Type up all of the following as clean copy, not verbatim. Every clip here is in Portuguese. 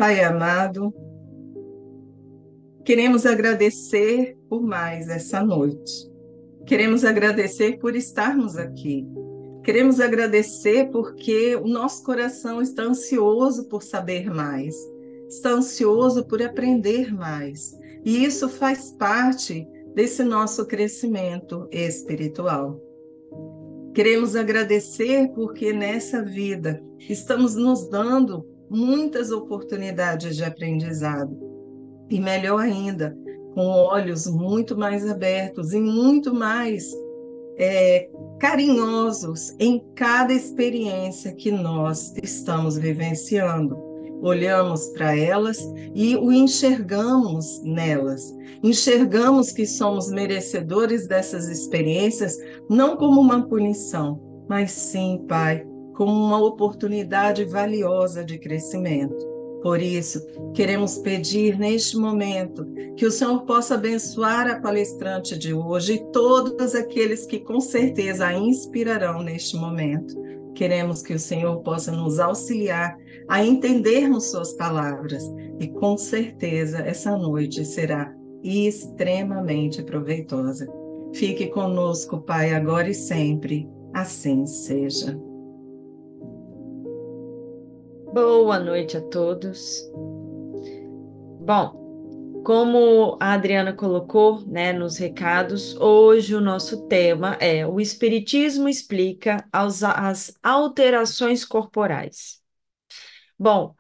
Pai amado, queremos agradecer por mais essa noite. Queremos agradecer por estarmos aqui. Queremos agradecer porque o nosso coração está ansioso por saber mais, está ansioso por aprender mais. E isso faz parte desse nosso crescimento espiritual. Queremos agradecer porque nessa vida estamos nos dando muitas oportunidades de aprendizado. E melhor ainda, com olhos muito mais abertos e muito mais carinhosos em cada experiência que nós estamos vivenciando. Olhamos para elas e o enxergamos nelas. Enxergamos que somos merecedores dessas experiências, não como uma punição, mas sim, Pai, como uma oportunidade valiosa de crescimento. Por isso, queremos pedir neste momento que o Senhor possa abençoar a palestrante de hoje e todos aqueles que com certeza a inspirarão neste momento. Queremos que o Senhor possa nos auxiliar a entendermos suas palavras e com certeza essa noite será extremamente proveitosa. Fique conosco, Pai, agora e sempre. Assim seja. Boa noite a todos. Bom, como a Adriana colocou, né, nos recados, hoje o nosso tema é o Espiritismo explica as alterações corporais. Bom,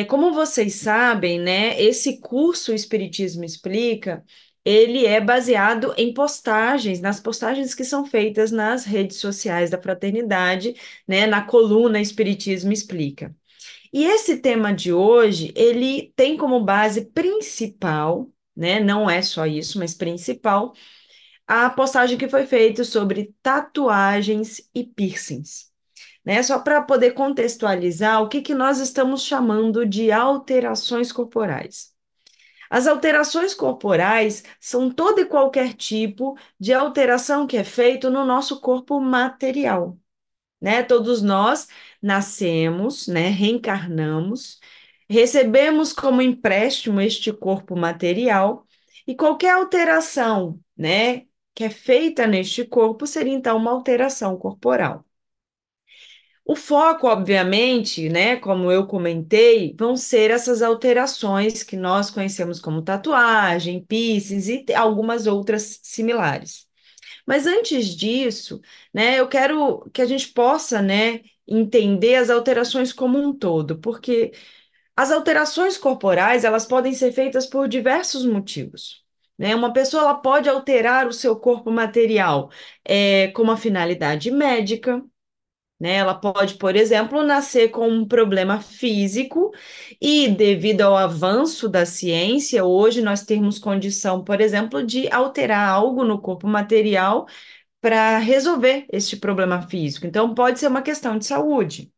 como vocês sabem, né, esse curso Espiritismo explica, ele é baseado em postagens, nas postagens que são feitas nas redes sociais da Fraternidade, né, na coluna Espiritismo explica. E esse tema de hoje, ele tem como base principal, né? Não é só isso, mas principal, a postagem que foi feita sobre tatuagens e piercings, né? Só para poder contextualizar o que que nós estamos chamando de alterações corporais. As alterações corporais são todo e qualquer tipo de alteração que é feito no nosso corpo material, né? Todos nós nascemos, né? Reencarnamos, recebemos como empréstimo este corpo material e qualquer alteração, né? Que é feita neste corpo seria então uma alteração corporal. O foco, obviamente, né, como eu comentei, vão ser essas alterações que nós conhecemos como tatuagem, piercings e algumas outras similares. Mas antes disso, né, eu quero que a gente possa, né, entender as alterações como um todo, porque as alterações corporais, elas podem ser feitas por diversos motivos. Né? Uma pessoa ela pode alterar o seu corpo material com uma finalidade médica, né? Ela pode, por exemplo, nascer com um problema físico e, devido ao avanço da ciência, hoje nós temos condição, por exemplo, de alterar algo no corpo material para resolver este problema físico. Então, pode ser uma questão de saúde.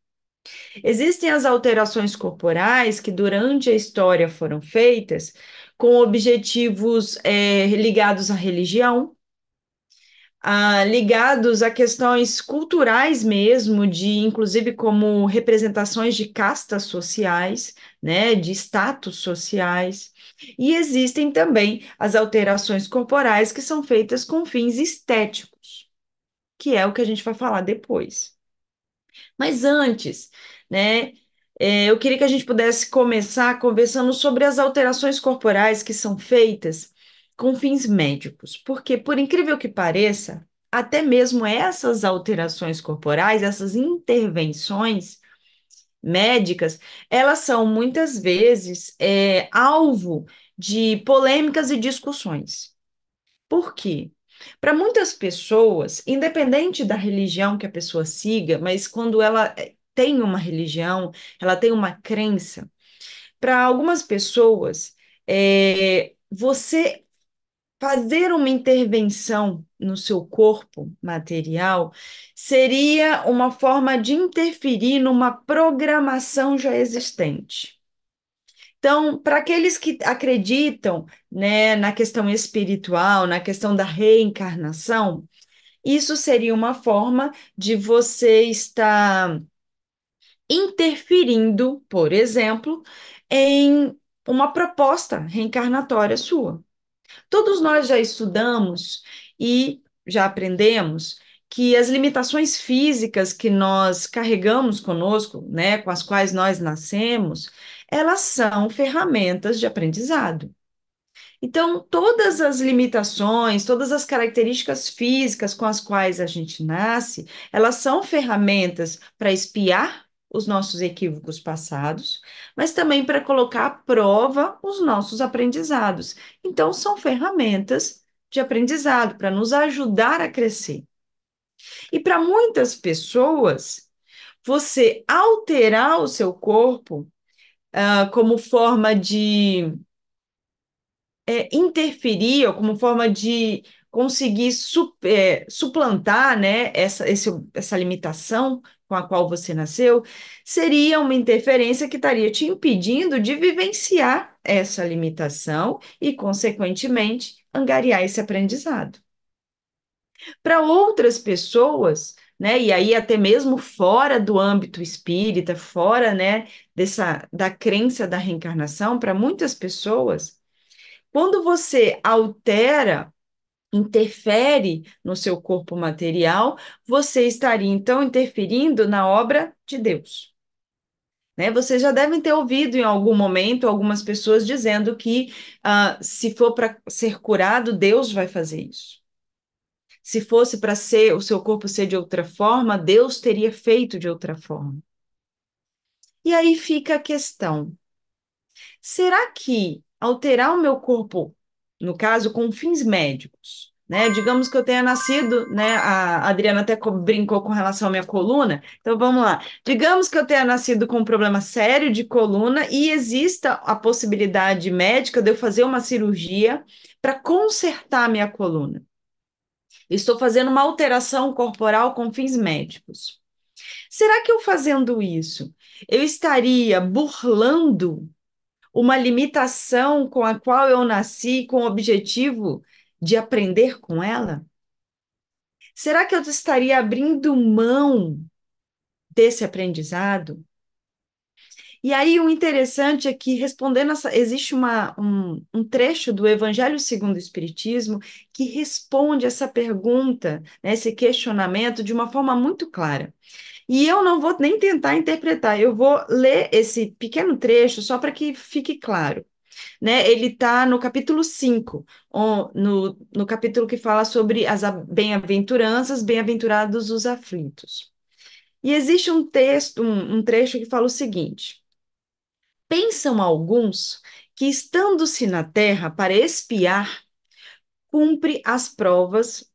Existem as alterações corporais que, durante a história, foram feitas com objetivos ligados à religião, ligados a questões culturais mesmo, de inclusive como representações de castas sociais, né, de status sociais. E existem também as alterações corporais que são feitas com fins estéticos, que é o que a gente vai falar depois. Mas antes, né, eu queria que a gente pudesse começar conversando sobre as alterações corporais que são feitas com fins médicos, porque, por incrível que pareça, até mesmo essas alterações corporais, essas intervenções médicas, elas são muitas vezes alvo de polêmicas e discussões. Por quê? Para muitas pessoas, independente da religião que a pessoa siga, mas quando ela tem uma religião, ela tem uma crença, para algumas pessoas, você fazer uma intervenção no seu corpo material seria uma forma de interferir numa programação já existente. Então, para aqueles que acreditam, né, na questão espiritual, na questão da reencarnação, isso seria uma forma de você estar interferindo, por exemplo, em uma proposta reencarnatória sua. Todos nós já estudamos e já aprendemos que as limitações físicas que nós carregamos conosco, né, com as quais nós nascemos, elas são ferramentas de aprendizado. Então, todas as limitações, todas as características físicas com as quais a gente nasce, elas são ferramentas para espiar os nossos equívocos passados, mas também para colocar à prova os nossos aprendizados. Então, são ferramentas de aprendizado para nos ajudar a crescer. E para muitas pessoas, você alterar o seu corpo, como forma de interferir, ou como forma de conseguir suplantar, né, essa limitação com a qual você nasceu, seria uma interferência que estaria te impedindo de vivenciar essa limitação e, consequentemente, angariar esse aprendizado. Para outras pessoas, né, e aí até mesmo fora do âmbito espírita, fora, né, da crença da reencarnação, para muitas pessoas, quando você altera, interfere no seu corpo material, você estaria então interferindo na obra de Deus. Né? Vocês já devem ter ouvido em algum momento algumas pessoas dizendo que se for para ser curado, Deus vai fazer isso. Se fosse para ser o seu corpo ser de outra forma, Deus teria feito de outra forma. E aí fica a questão: será que alterar o meu corpo, no caso, com fins médicos, né? Digamos que eu tenha nascido, né? A Adriana até brincou com relação à minha coluna. Então vamos lá. Digamos que eu tenha nascido com um problema sério de coluna e exista a possibilidade médica de eu fazer uma cirurgia para consertar a minha coluna. Estou fazendo uma alteração corporal com fins médicos. Será que eu fazendo isso, eu estaria burlando uma limitação com a qual eu nasci com o objetivo de aprender com ela? Será que eu estaria abrindo mão desse aprendizado? E aí o interessante é que, respondendo essa, existe um trecho do Evangelho segundo o Espiritismo que responde essa pergunta, né, esse questionamento de uma forma muito clara. E eu não vou nem tentar interpretar, eu vou ler esse pequeno trecho só para que fique claro. Né? Ele está no capítulo 5, no capítulo que fala sobre as bem-aventuranças, bem-aventurados os aflitos. E existe um texto, um trecho que fala o seguinte: pensam alguns que, estando-se na terra para espiar, cumpre as provas,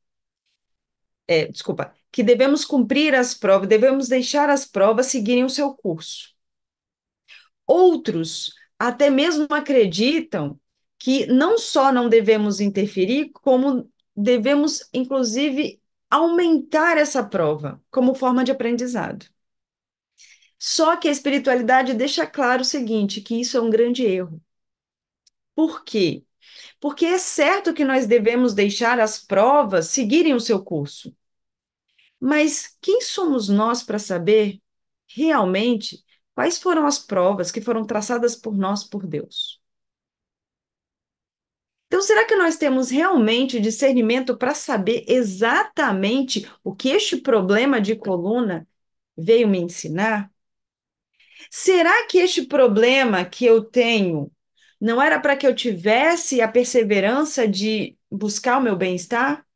que devemos cumprir as provas, devemos deixar as provas seguirem o seu curso. Outros até mesmo acreditam que não só não devemos interferir, como devemos, inclusive, aumentar essa prova como forma de aprendizado. Só que a espiritualidade deixa claro o seguinte, que isso é um grande erro. Por quê? Porque é certo que nós devemos deixar as provas seguirem o seu curso. Mas quem somos nós para saber realmente quais foram as provas que foram traçadas por nós, por Deus? Então, será que nós temos realmente discernimento para saber exatamente o que este problema de coluna veio me ensinar? Será que este problema que eu tenho não era para que eu tivesse a perseverança de buscar o meu bem-estar?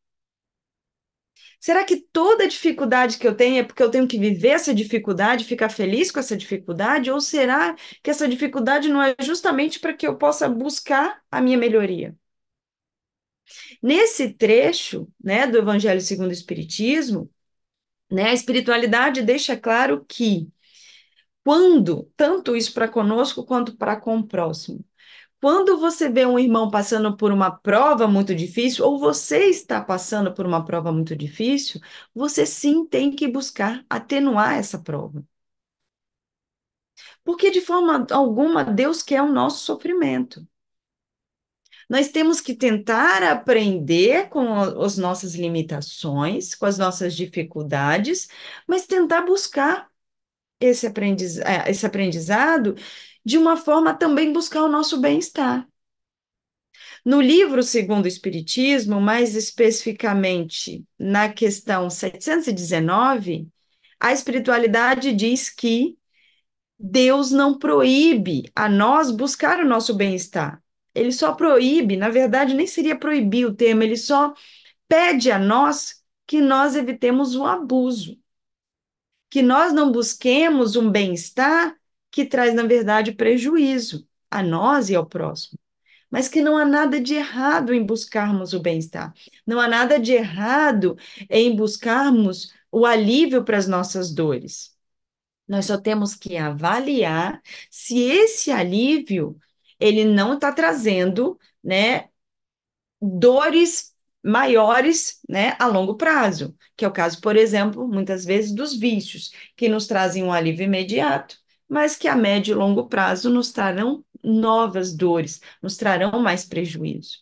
Será que toda dificuldade que eu tenho é porque eu tenho que viver essa dificuldade, ficar feliz com essa dificuldade? Ou será que essa dificuldade não é justamente para que eu possa buscar a minha melhoria? Nesse trecho, né, do Evangelho segundo o Espiritismo, né, a espiritualidade deixa claro que quando, tanto isso para conosco quanto para com o próximo, quando você vê um irmão passando por uma prova muito difícil, ou você está passando por uma prova muito difícil, você sim tem que buscar atenuar essa prova. Porque de forma alguma Deus quer o nosso sofrimento. Nós temos que tentar aprender com as nossas limitações, com as nossas dificuldades, mas tentar buscar esse aprendizado, de uma forma a também buscar o nosso bem-estar. No livro Segundo o Espiritismo, mais especificamente na questão 719, a espiritualidade diz que Deus não proíbe a nós buscar o nosso bem-estar. Ele só proíbe, na verdade, nem seria proibir o termo, ele só pede a nós que nós evitemos o abuso, que nós não busquemos um bem-estar que traz, na verdade, prejuízo a nós e ao próximo. Mas que não há nada de errado em buscarmos o bem-estar. Não há nada de errado em buscarmos o alívio para as nossas dores. Nós só temos que avaliar se esse alívio ele não está trazendo, né, dores maiores, né, a longo prazo, que é o caso, por exemplo, muitas vezes dos vícios, que nos trazem um alívio imediato, mas que a médio e longo prazo nos trarão novas dores, nos trarão mais prejuízo.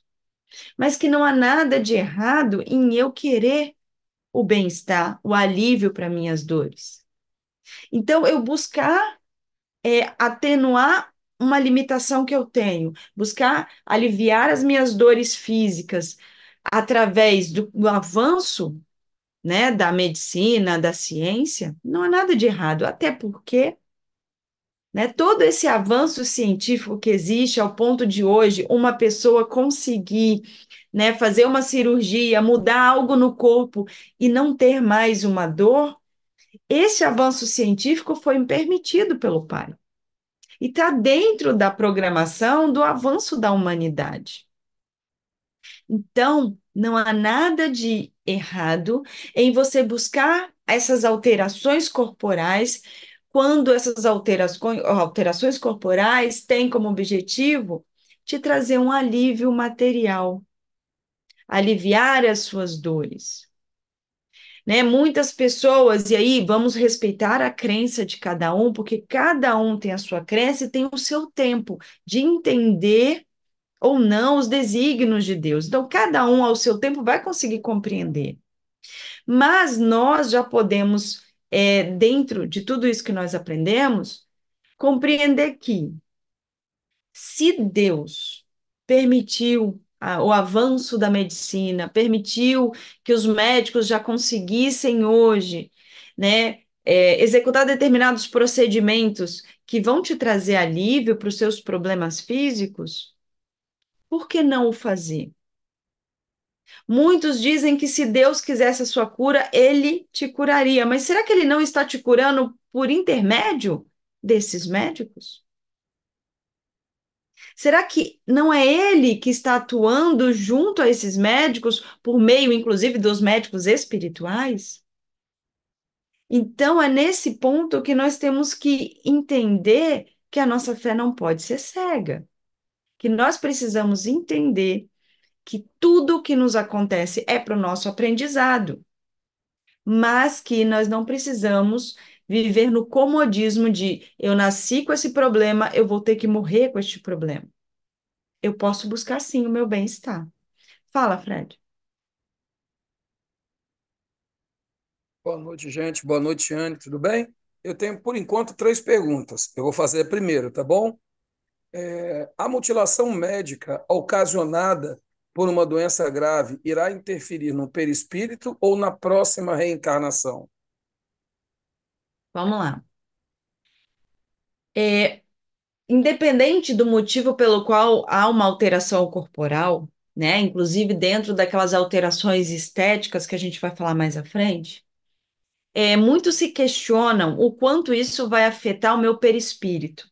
Mas que não há nada de errado em eu querer o bem-estar, o alívio para minhas dores. Então, eu buscar atenuar uma limitação que eu tenho, buscar aliviar as minhas dores físicas através do avanço, né, da medicina, da ciência, não há nada de errado, até porque, né, todo esse avanço científico que existe ao ponto de hoje uma pessoa conseguir, né, fazer uma cirurgia, mudar algo no corpo e não ter mais uma dor, esse avanço científico foi permitido pelo Pai. E está dentro da programação do avanço da humanidade. Então, não há nada de errado em você buscar essas alterações corporais, quando essas alterações corporais têm como objetivo te trazer um alívio material, aliviar as suas dores. Né? Muitas pessoas, e aí vamos respeitar a crença de cada um, porque cada um tem a sua crença e tem o seu tempo de entender ou não os desígnios de Deus. Então, cada um ao seu tempo vai conseguir compreender. Mas nós já podemos, dentro de tudo isso que nós aprendemos, compreender que se Deus permitiu o avanço da medicina, permitiu que os médicos já conseguissem hoje, né, executar determinados procedimentos que vão te trazer alívio para os seus problemas físicos, por que não o fazer? Muitos dizem que se Deus quisesse a sua cura, ele te curaria, mas será que ele não está te curando por intermédio desses médicos? Será que não é ele que está atuando junto a esses médicos, por meio, inclusive, dos médicos espirituais? Então, é nesse ponto que nós temos que entender que a nossa fé não pode ser cega, que nós precisamos entender que tudo o que nos acontece é para o nosso aprendizado, mas que nós não precisamos viver no comodismo de eu nasci com esse problema, eu vou ter que morrer com este problema. Eu posso buscar sim o meu bem-estar. Fala, Fred. Boa noite, gente. Boa noite, Anne. Tudo bem? Eu tenho, por enquanto, três perguntas. Eu vou fazer a primeira, tá bom? A mutilação médica ocasionada por uma doença grave irá interferir no perispírito ou na próxima reencarnação? Vamos lá. É, independente do motivo pelo qual há uma alteração corporal, né, inclusive dentro daquelas alterações estéticas que a gente vai falar mais à frente, muitos se questionam o quanto isso vai afetar o meu perispírito.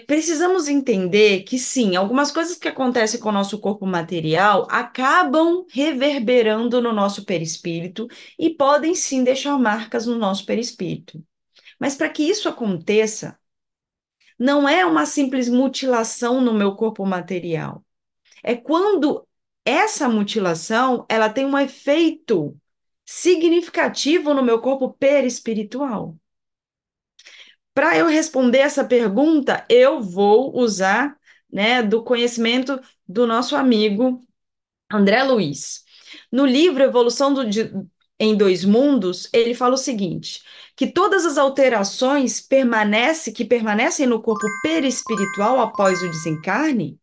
Precisamos entender que sim, algumas coisas que acontecem com o nosso corpo material acabam reverberando no nosso perispírito e podem sim deixar marcas no nosso perispírito. Mas para que isso aconteça, não é uma simples mutilação no meu corpo material. É quando essa mutilação, ela tem um efeito significativo no meu corpo perispiritual. Para eu responder essa pergunta, eu vou usar, né, do conhecimento do nosso amigo André Luiz. No livro em Dois Mundos, ele fala o seguinte, que todas as alterações que permanecem no corpo perispiritual após o desencarne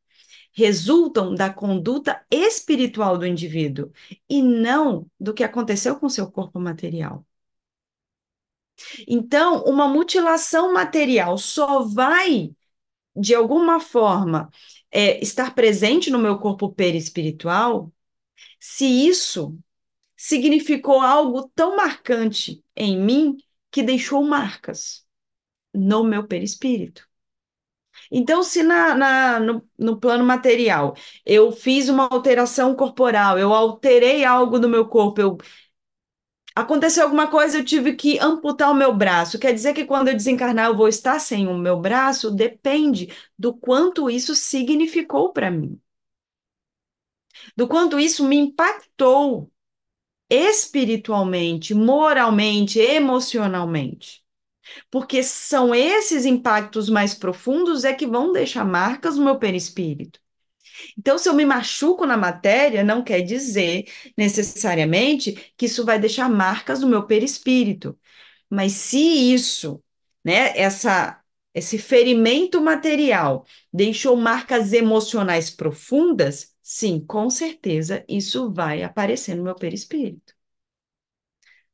resultam da conduta espiritual do indivíduo e não do que aconteceu com seu corpo material. Então, uma mutilação material só vai, de alguma forma, estar presente no meu corpo perispiritual se isso significou algo tão marcante em mim que deixou marcas no meu perispírito. Então, se no plano material eu fiz uma alteração corporal, eu alterei algo do meu corpo, aconteceu alguma coisa, eu tive que amputar o meu braço. Quer dizer que quando eu desencarnar eu vou estar sem o meu braço? Depende do quanto isso significou para mim, do quanto isso me impactou espiritualmente, moralmente, emocionalmente. Porque são esses impactos mais profundos é que vão deixar marcas no meu perispírito. Então, se eu me machuco na matéria, não quer dizer necessariamente que isso vai deixar marcas no meu perispírito. Mas se isso, né, esse ferimento material deixou marcas emocionais profundas, sim, com certeza isso vai aparecer no meu perispírito.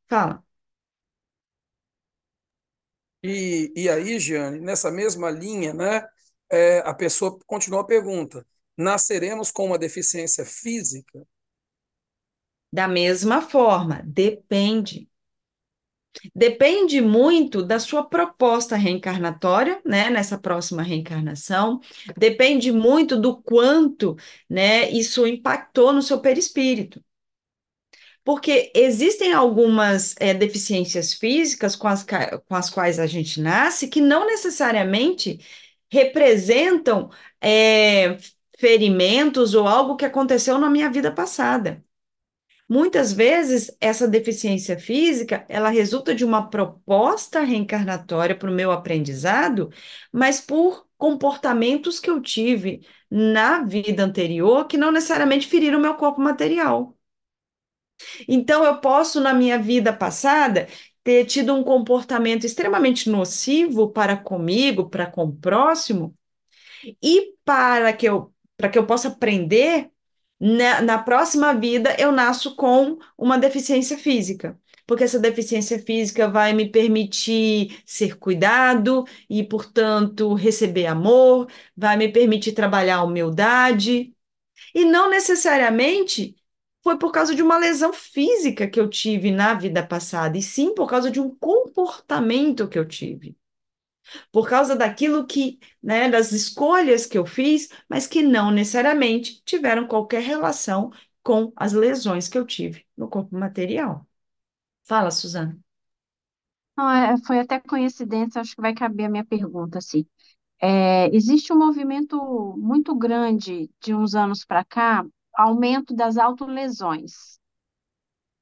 Fala. E aí, Giane, nessa mesma linha, né, a pessoa continua a pergunta: nasceremos com uma deficiência física? Da mesma forma, depende. Depende muito da sua proposta reencarnatória, né, nessa próxima reencarnação. Depende muito do quanto, né, isso impactou no seu perispírito. Porque existem algumas deficiências físicas com as quais a gente nasce que não necessariamente representam ferimentos ou algo que aconteceu na minha vida passada. Muitas vezes, essa deficiência física, ela resulta de uma proposta reencarnatória para o meu aprendizado, mas por comportamentos que eu tive na vida anterior que não necessariamente feriram o meu corpo material. Então, eu posso, na minha vida passada, ter tido um comportamento extremamente nocivo para comigo, para com o próximo, e para que eu possa aprender, na próxima vida eu nasço com uma deficiência física. Porque essa deficiência física vai me permitir ser cuidado e, portanto, receber amor, vai me permitir trabalhar a humildade. E não necessariamente foi por causa de uma lesão física que eu tive na vida passada, e sim por causa de um comportamento que eu tive por causa daquilo que, né, das escolhas que eu fiz, mas que não necessariamente tiveram qualquer relação com as lesões que eu tive no corpo material. Fala, Suzana. Não, foi até coincidência, acho que vai caber a minha pergunta, assim. Existe um movimento muito grande de uns anos para cá, aumento das autolesões,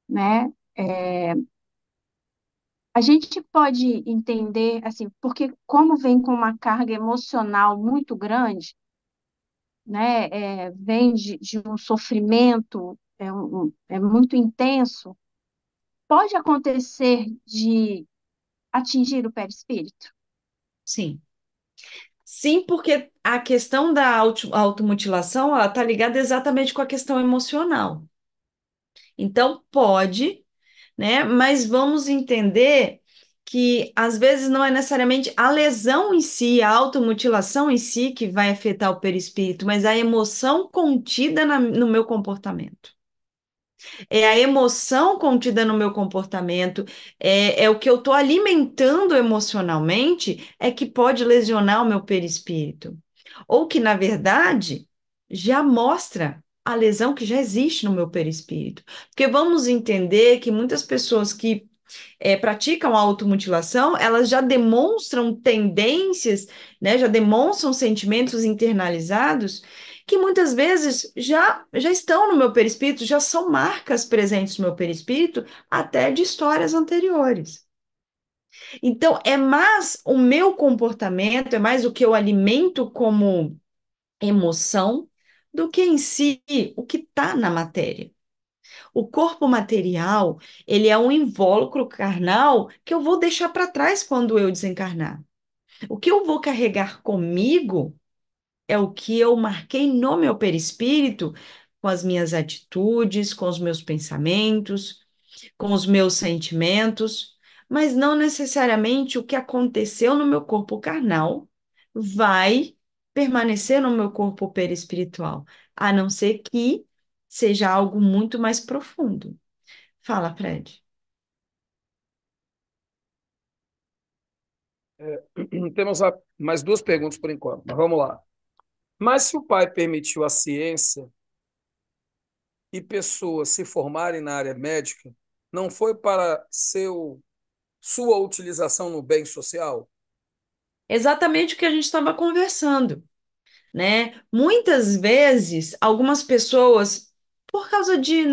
né? A gente pode entender, assim, porque como vem com uma carga emocional muito grande, né? Vem de um sofrimento muito intenso, pode acontecer de atingir o perispírito? Sim. Sim, porque a questão da automutilação, ela está ligada exatamente com a questão emocional. Então, pode, né? Mas vamos entender que às vezes não é necessariamente a lesão em si, a automutilação em si que vai afetar o perispírito, mas a emoção contida no meu comportamento. É a emoção contida no meu comportamento, é o que eu estou alimentando emocionalmente, é que pode lesionar o meu perispírito. Ou que, na verdade, já mostra a lesão que já existe no meu perispírito. Porque vamos entender que muitas pessoas que praticam a automutilação, elas já demonstram tendências, né, já demonstram sentimentos internalizados que muitas vezes já estão no meu perispírito, já são marcas presentes no meu perispírito, até de histórias anteriores. Então, é mais o meu comportamento, é mais o que eu alimento como emoção, do que em si o que está na matéria. O corpo material, ele é um invólucro carnal que eu vou deixar para trás quando eu desencarnar. O que eu vou carregar comigo é o que eu marquei no meu perispírito, com as minhas atitudes, com os meus pensamentos, com os meus sentimentos, mas não necessariamente o que aconteceu no meu corpo carnal vai permanecer no meu corpo perispiritual, a não ser que seja algo muito mais profundo. Fala, Fred. Temos mais duas perguntas por enquanto, mas vamos lá. Mas se o pai permitiu a ciência e pessoas se formarem na área médica, não foi para sua utilização no bem social? Exatamente o que a gente estava conversando, né? Muitas vezes, algumas pessoas, por causa de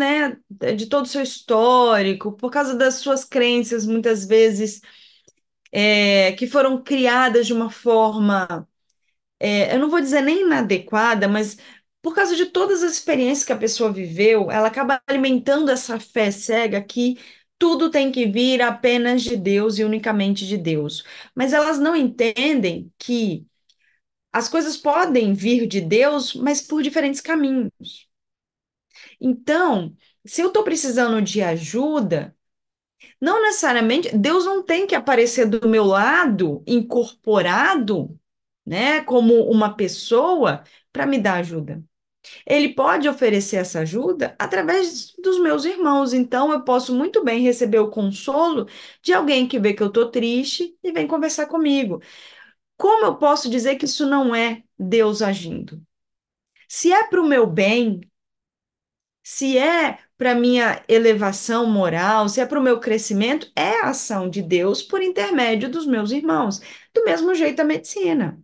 todo o seu histórico, por causa das suas crenças, muitas vezes, que foram criadas de uma forma, eu não vou dizer nem inadequada, mas por causa de todas as experiências que a pessoa viveu, ela acaba alimentando essa fé cega que tudo tem que vir apenas de Deus e unicamente de Deus. Mas elas não entendem que as coisas podem vir de Deus, mas por diferentes caminhos. Então, se eu estou precisando de ajuda, não necessariamente, Deus não tem que aparecer do meu lado, incorporado, né, como uma pessoa, para me dar ajuda. Ele pode oferecer essa ajuda através dos meus irmãos. Então, eu posso muito bem receber o consolo de alguém que vê que eu estou triste e vem conversar comigo. Como eu posso dizer que isso não é Deus agindo? Se é para o meu bem, se é para minha elevação moral, se é para o meu crescimento, é a ação de Deus por intermédio dos meus irmãos. Do mesmo jeito a medicina.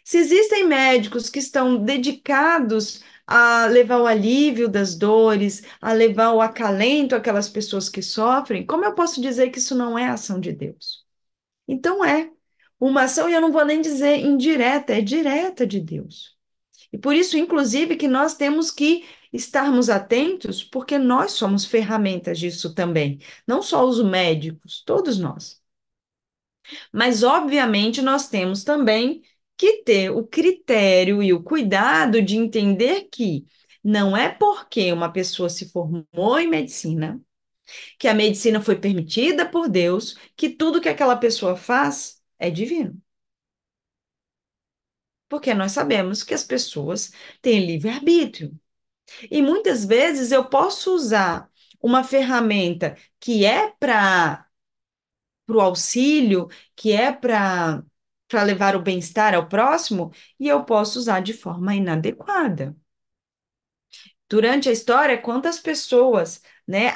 Se existem médicos que estão dedicados a levar o alívio das dores, a levar o acalento àquelas pessoas que sofrem, como eu posso dizer que isso não é ação de Deus? Então é uma ação, e eu não vou nem dizer indireta, é direta de Deus. E por isso, inclusive, que nós temos que estarmos atentos, porque nós somos ferramentas disso também, não só os médicos, todos nós. Mas, obviamente, nós temos também que ter o critério e o cuidado de entender que não é porque uma pessoa se formou em medicina, que a medicina foi permitida por Deus, que tudo que aquela pessoa faz é divino. Porque nós sabemos que as pessoas têm livre-arbítrio. E muitas vezes eu posso usar uma ferramenta que é para o auxílio, que é para levar o bem-estar ao próximo, e eu posso usar de forma inadequada. Durante a história, quantas pessoas, né,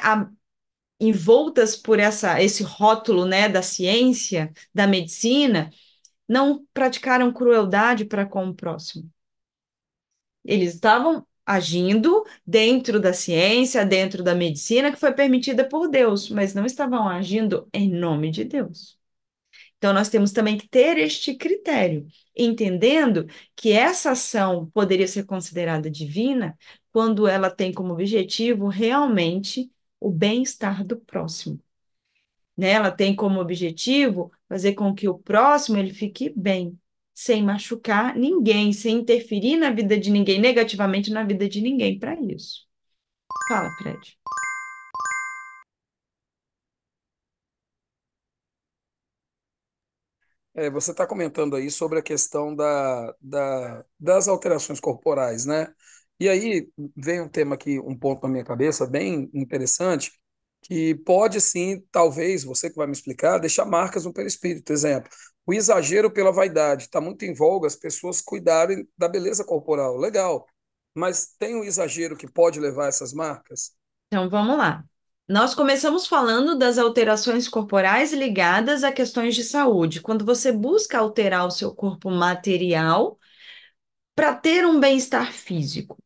envoltas por esse rótulo, né, da ciência, da medicina, não praticaram crueldade para com o próximo? Eles estavam agindo dentro da ciência, dentro da medicina que foi permitida por Deus, mas não estavam agindo em nome de Deus. Então, nós temos também que ter este critério, entendendo que essa ação poderia ser considerada divina quando ela tem como objetivo realmente o bem-estar do próximo, né? Ela tem como objetivo fazer com que o próximo ele fique bem, sem machucar ninguém, sem interferir na vida de ninguém, negativamente na vida de ninguém para isso. Fala, Fred. Você está comentando aí sobre a questão das alterações corporais, né? E aí vem um tema aqui, um ponto na minha cabeça bem interessante, que pode sim, talvez, você que vai me explicar, deixar marcas no perispírito. Exemplo, o exagero pela vaidade. Está muito em voga as pessoas cuidarem da beleza corporal. Legal. Mas tem um exagero que pode levar a essas marcas? Então, vamos lá. Nós começamos falando das alterações corporais ligadas a questões de saúde. Quando você busca alterar o seu corpo material para ter um bem-estar físico,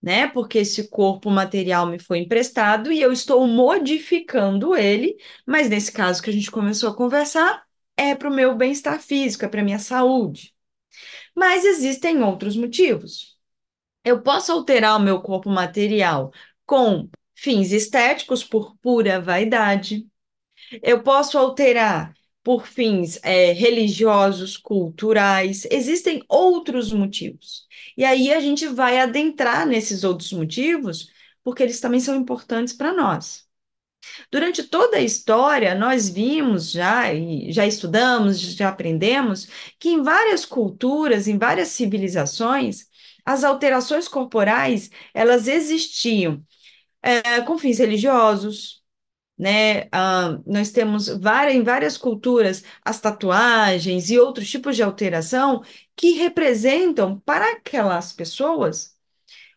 né? Porque esse corpo material me foi emprestado e eu estou modificando ele, mas nesse caso que a gente começou a conversar, é para o meu bem-estar físico, é para a minha saúde. Mas existem outros motivos. Eu posso alterar o meu corpo material com fins estéticos, por pura vaidade. Eu posso alterar por fins religiosos, culturais. Existem outros motivos. E aí a gente vai adentrar nesses outros motivos, porque eles também são importantes para nós. Durante toda a história, nós vimos já, e já estudamos, já aprendemos, que em várias culturas, em várias civilizações, as alterações corporais, elas existiam com fins religiosos, né? Nós temos em várias culturas as tatuagens e outros tipos de alteração que representam para aquelas pessoas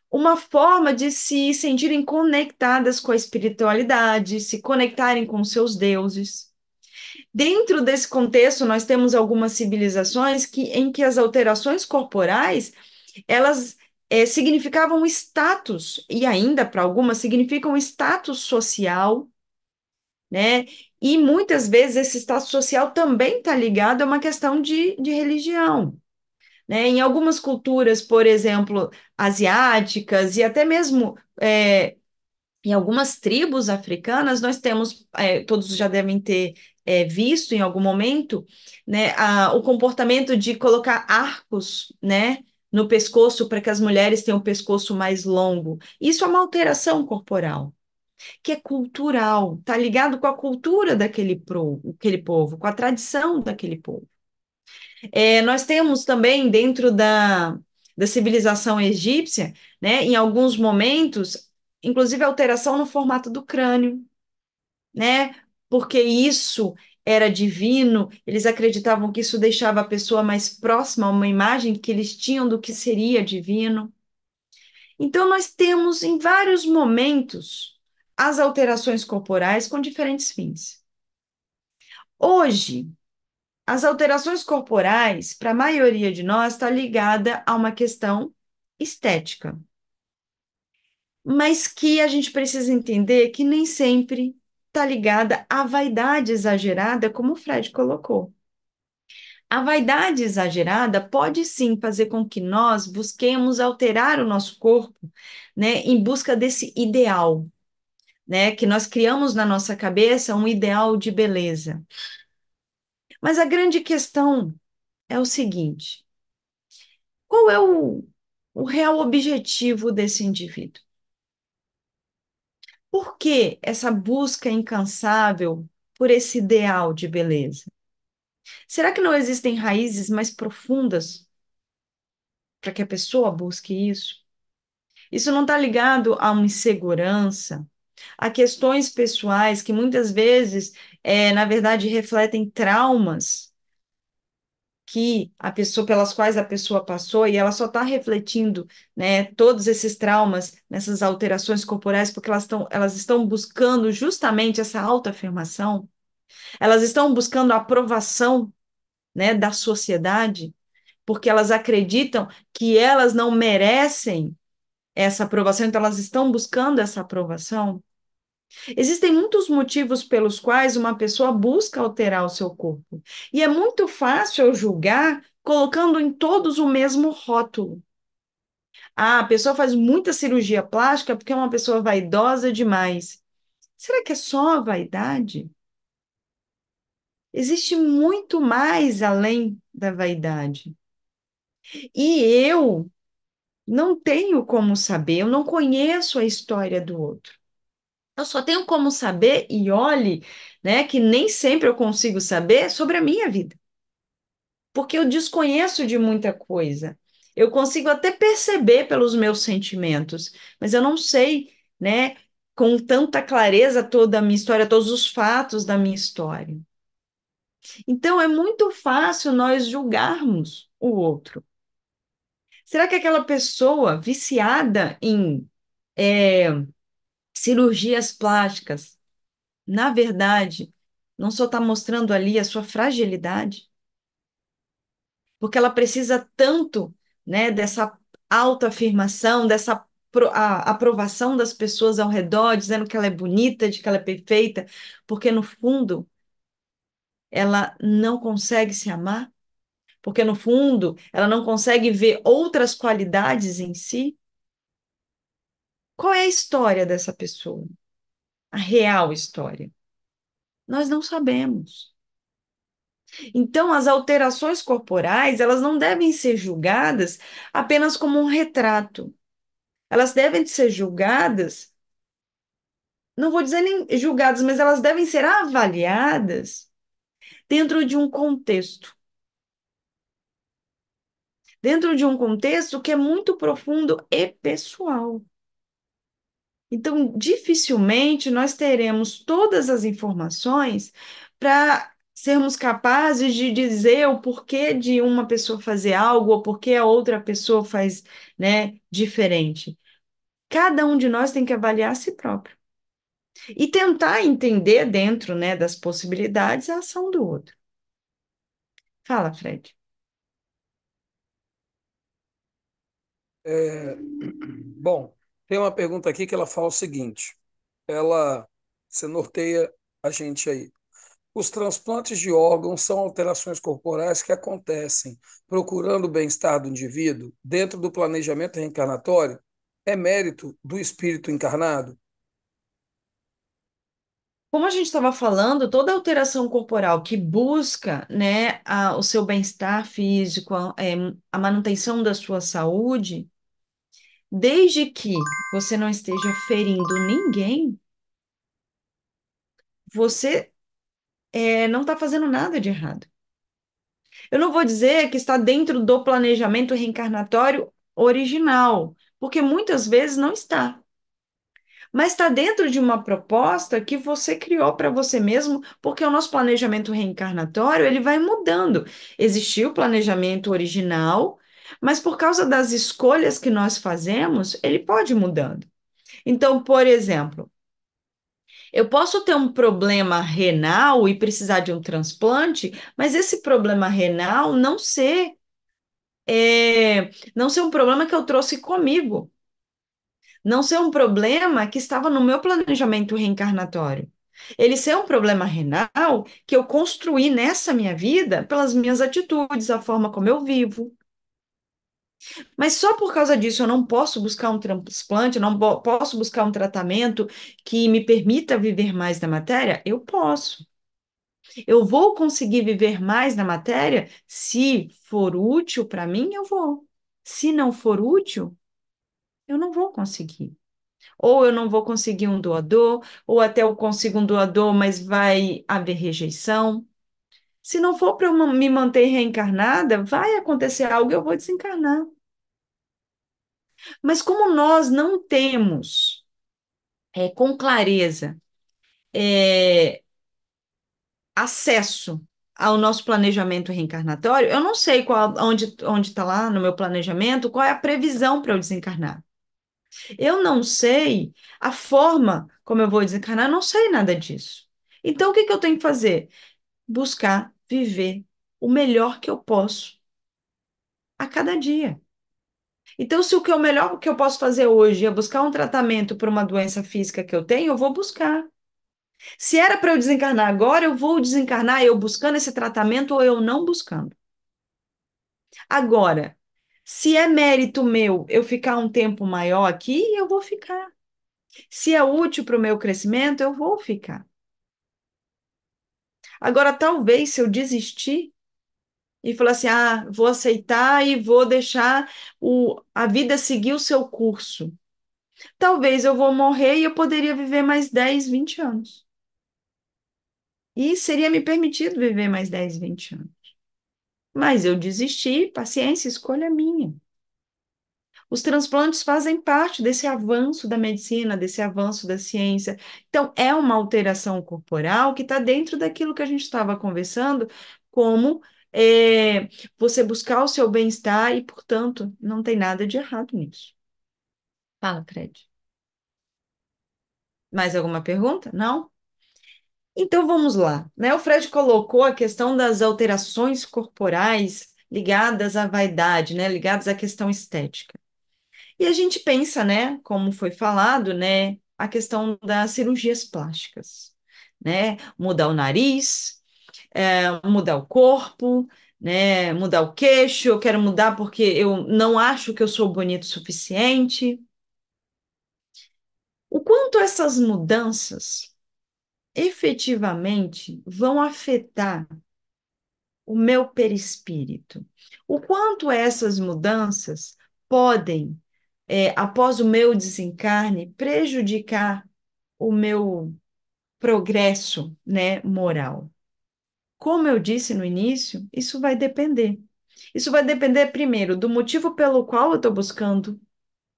uma forma de se sentirem conectadas com a espiritualidade, se conectarem com seus deuses. Dentro desse contexto, nós temos algumas civilizações em que as alterações corporais, elas significavam status, e ainda para algumas significam status social, né? E muitas vezes esse status social também está ligado a uma questão de religião, né? Em algumas culturas, por exemplo, asiáticas e até mesmo em algumas tribos africanas, nós temos, todos já devem ter visto em algum momento, né, o comportamento de colocar arcos, né, no pescoço para que as mulheres tenham o pescoço mais longo. Isso é uma alteração corporal, que é cultural, está ligado com a cultura daquele povo, com a tradição daquele povo. Nós temos também dentro da civilização egípcia, né, em alguns momentos, inclusive alteração no formato do crânio, né, porque isso era divino, eles acreditavam que isso deixava a pessoa mais próxima a uma imagem que eles tinham do que seria divino. Então, nós temos em vários momentos as alterações corporais com diferentes fins. Hoje, as alterações corporais, para a maioria de nós, está ligada a uma questão estética, mas que a gente precisa entender que nem sempre está ligada à vaidade exagerada, como o Fred colocou. A vaidade exagerada pode sim fazer com que nós busquemos alterar o nosso corpo, né, em busca desse ideal, né, que nós criamos na nossa cabeça um ideal de beleza. Mas a grande questão é o seguinte: qual é o real objetivo desse indivíduo? Por que essa busca incansável por esse ideal de beleza? Será que não existem raízes mais profundas para que a pessoa busque isso? Isso não está ligado a uma insegurança, a questões pessoais que muitas vezes, na verdade, refletem traumas pelas quais a pessoa passou, e ela só está refletindo, né, todos esses traumas nessas alterações corporais porque elas estão buscando justamente essa autoafirmação, elas estão buscando a aprovação, né, da sociedade, porque elas acreditam que elas não merecem essa aprovação, então elas estão buscando essa aprovação. Existem muitos motivos pelos quais uma pessoa busca alterar o seu corpo. E é muito fácil eu julgar colocando em todos o mesmo rótulo. Ah, a pessoa faz muita cirurgia plástica porque é uma pessoa vaidosa demais. Será que é só a vaidade? Existe muito mais além da vaidade. E eu não tenho como saber, eu não conheço a história do outro. Eu só tenho como saber, e olhe, né, que nem sempre eu consigo saber sobre a minha vida, porque eu desconheço de muita coisa. Eu consigo até perceber pelos meus sentimentos, mas eu não sei, né, com tanta clareza toda a minha história, todos os fatos da minha história. Então é muito fácil nós julgarmos o outro. Será que aquela pessoa viciada em cirurgias plásticas, na verdade, não só está mostrando ali a sua fragilidade, porque ela precisa tanto, né, dessa autoafirmação, dessa aprovação das pessoas ao redor, dizendo que ela é bonita, de que ela é perfeita, porque no fundo ela não consegue se amar, porque no fundo ela não consegue ver outras qualidades em si. Qual é a história dessa pessoa? A real história? Nós não sabemos. Então, as alterações corporais, elas não devem ser julgadas apenas como um retrato. Elas devem ser julgadas, não vou dizer nem julgadas, mas elas devem ser avaliadas dentro de um contexto. Dentro de um contexto que é muito profundo e pessoal. Então, dificilmente nós teremos todas as informações para sermos capazes de dizer o porquê de uma pessoa fazer algo ou porquê a outra pessoa faz, né, diferente. Cada um de nós tem que avaliar a si próprio e tentar entender dentro, né, das possibilidades a ação do outro. Fala, Fred. É, bom, tem uma pergunta aqui que ela fala o seguinte: ela se norteia a gente aí. Os transplantes de órgãos são alterações corporais que acontecem procurando o bem-estar do indivíduo dentro do planejamento reencarnatório? É mérito do espírito encarnado? Como a gente estava falando, toda alteração corporal que busca, né, o seu bem-estar físico, a manutenção da sua saúde, desde que você não esteja ferindo ninguém, você não está fazendo nada de errado. Eu não vou dizer que está dentro do planejamento reencarnatório original, porque muitas vezes não está. Mas está dentro de uma proposta que você criou para você mesmo, porque o nosso planejamento reencarnatório, ele vai mudando. Existiu o planejamento original, mas por causa das escolhas que nós fazemos, ele pode ir mudando. Então, por exemplo, eu posso ter um problema renal e precisar de um transplante, mas esse problema renal não ser um problema que eu trouxe comigo, não ser um problema que estava no meu planejamento reencarnatório. Ele ser um problema renal que eu construí nessa minha vida pelas minhas atitudes, a forma como eu vivo. Mas só por causa disso eu não posso buscar um transplante, eu não posso buscar um tratamento que me permita viver mais na matéria? Eu posso. Eu vou conseguir viver mais na matéria? Se for útil para mim, eu vou. Se não for útil, eu não vou conseguir. Ou eu não vou conseguir um doador, ou até eu consigo um doador, mas vai haver rejeição. Se não for para eu me manter reencarnada, vai acontecer algo e eu vou desencarnar. Mas como nós não temos com clareza é, acesso ao nosso planejamento reencarnatório, eu não sei onde está lá no meu planejamento, qual é a previsão para eu desencarnar. Eu não sei a forma como eu vou desencarnar, eu não sei nada disso. Então, o que que eu tenho que fazer? Buscar viver o melhor que eu posso a cada dia. Então, se o melhor que eu posso fazer hoje é buscar um tratamento para uma doença física que eu tenho, eu vou buscar. Se era para eu desencarnar agora, eu vou desencarnar eu buscando esse tratamento ou eu não buscando. Agora, se é mérito meu eu ficar um tempo maior aqui, eu vou ficar. Se é útil para o meu crescimento, eu vou ficar. Agora, talvez se eu desistir e falar assim, vou aceitar e vou deixar a vida seguir o seu curso. Talvez eu vou morrer e eu poderia viver mais 10, 20 anos. E seria me permitido viver mais 10, 20 anos. Mas eu desisti, paciência, escolha minha. Os transplantes fazem parte desse avanço da medicina, desse avanço da ciência. Então, é uma alteração corporal que está dentro daquilo que a gente estava conversando, como você buscar o seu bem-estar e, portanto, não tem nada de errado nisso. Fala, Fred. Mais alguma pergunta? Não? Então vamos lá, né? O Fred colocou a questão das alterações corporais ligadas à vaidade, né? Ligadas à questão estética. E a gente pensa, né, como foi falado, né, a questão das cirurgias plásticas, né? Mudar o nariz, mudar o corpo, né? Mudar o queixo, eu quero mudar porque eu não acho que eu sou bonito o suficiente. O quanto essas mudanças efetivamente vão afetar o meu perispírito? O quanto essas mudanças podem, após o meu desencarne, prejudicar o meu progresso, né, moral? Como eu disse no início, isso vai depender. Isso vai depender, primeiro, do motivo pelo qual eu estou buscando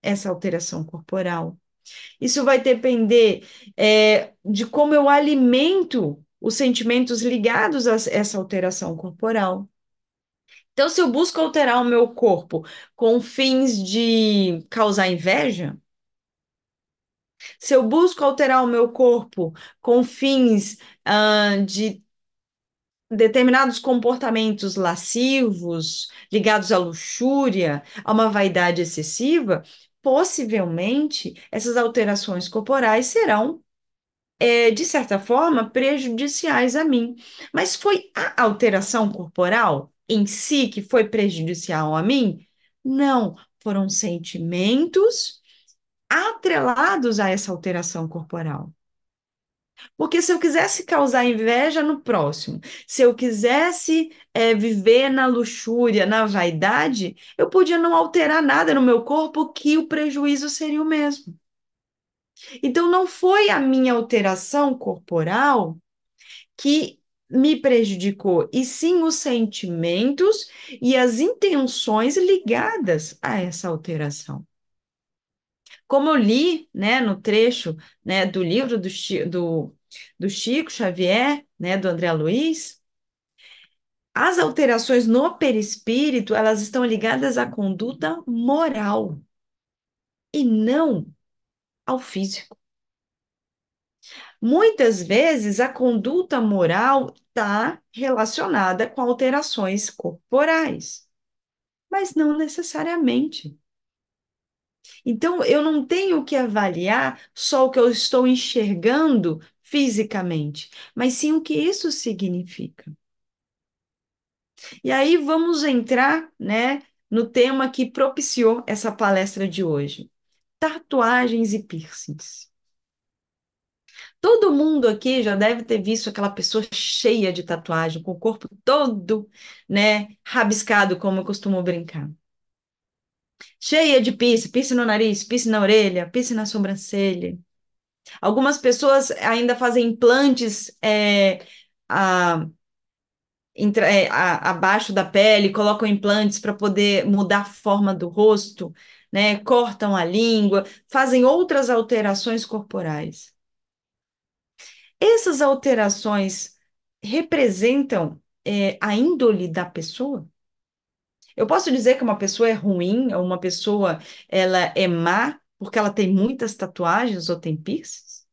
essa alteração corporal. Isso vai depender, de como eu alimento os sentimentos ligados a essa alteração corporal. Então, se eu busco alterar o meu corpo com fins de causar inveja, se eu busco alterar o meu corpo com fins, de determinados comportamentos lascivos, ligados à luxúria, a uma vaidade excessiva, possivelmente essas alterações corporais serão, de certa forma, prejudiciais a mim. Mas foi a alteração corporal em si que foi prejudicial a mim? Não, foram sentimentos atrelados a essa alteração corporal. Porque se eu quisesse causar inveja no próximo, se eu quisesse, viver na luxúria, na vaidade, eu podia não alterar nada no meu corpo, que o prejuízo seria o mesmo. Então, não foi a minha alteração corporal que me prejudicou, e sim os sentimentos e as intenções ligadas a essa alteração. Como eu li, né, no trecho, né, do livro do Chico Xavier, né, do André Luiz, as alterações no perispírito, elas estão ligadas à conduta moral e não ao físico. Muitas vezes a conduta moral está relacionada com alterações corporais, mas não necessariamente. Então, eu não tenho que avaliar só o que eu estou enxergando fisicamente, mas sim o que isso significa. E aí vamos entrar, né, no tema que propiciou essa palestra de hoje: tatuagens e piercings. Todo mundo aqui já deve ter visto aquela pessoa cheia de tatuagem, com o corpo todo, né, rabiscado, como eu costumo brincar. Cheia de piercing, piercing no nariz, piercing na orelha, piercing na sobrancelha. Algumas pessoas ainda fazem implantes, a- abaixo da pele, colocam implantes para poder mudar a forma do rosto, né? Cortam a língua, fazem outras alterações corporais. Essas alterações representam, a índole da pessoa? Eu posso dizer que uma pessoa é ruim, ou uma pessoa ela é má porque ela tem muitas tatuagens ou tem piercings?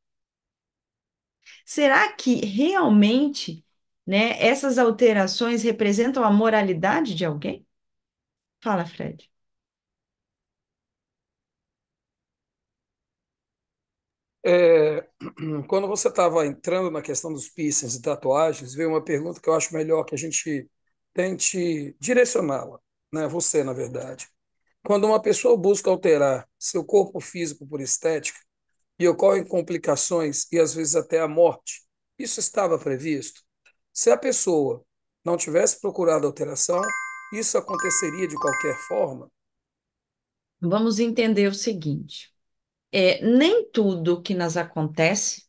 Será que realmente, né, essas alterações representam a moralidade de alguém? Fala, Fred. É, quando você estava entrando na questão dos piercings e tatuagens, veio uma pergunta que eu acho melhor que a gente tente direcioná-la, né? Você, na verdade. Quando uma pessoa busca alterar seu corpo físico por estética e ocorrem complicações e às vezes até a morte, isso estava previsto? Se a pessoa não tivesse procurado alteração, isso aconteceria de qualquer forma? Vamos entender o seguinte: nem tudo que nos acontece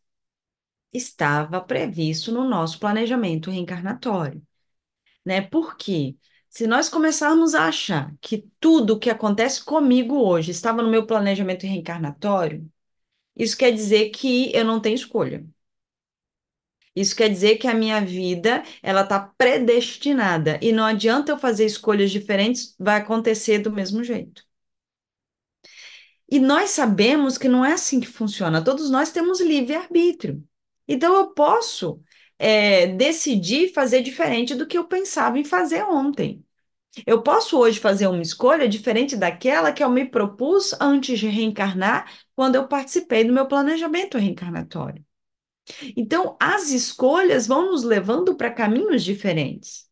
estava previsto no nosso planejamento reencarnatório, né? Porque se nós começarmos a achar que tudo que acontece comigo hoje estava no meu planejamento reencarnatório, isso quer dizer que eu não tenho escolha. Isso quer dizer que a minha vida, ela está predestinada e não adianta eu fazer escolhas diferentes, vai acontecer do mesmo jeito. E nós sabemos que não é assim que funciona. Todos nós temos livre-arbítrio. Então eu posso, decidir fazer diferente do que eu pensava em fazer ontem. Eu posso hoje fazer uma escolha diferente daquela que eu me propus antes de reencarnar, quando eu participei do meu planejamento reencarnatório. Então, as escolhas vão nos levando para caminhos diferentes,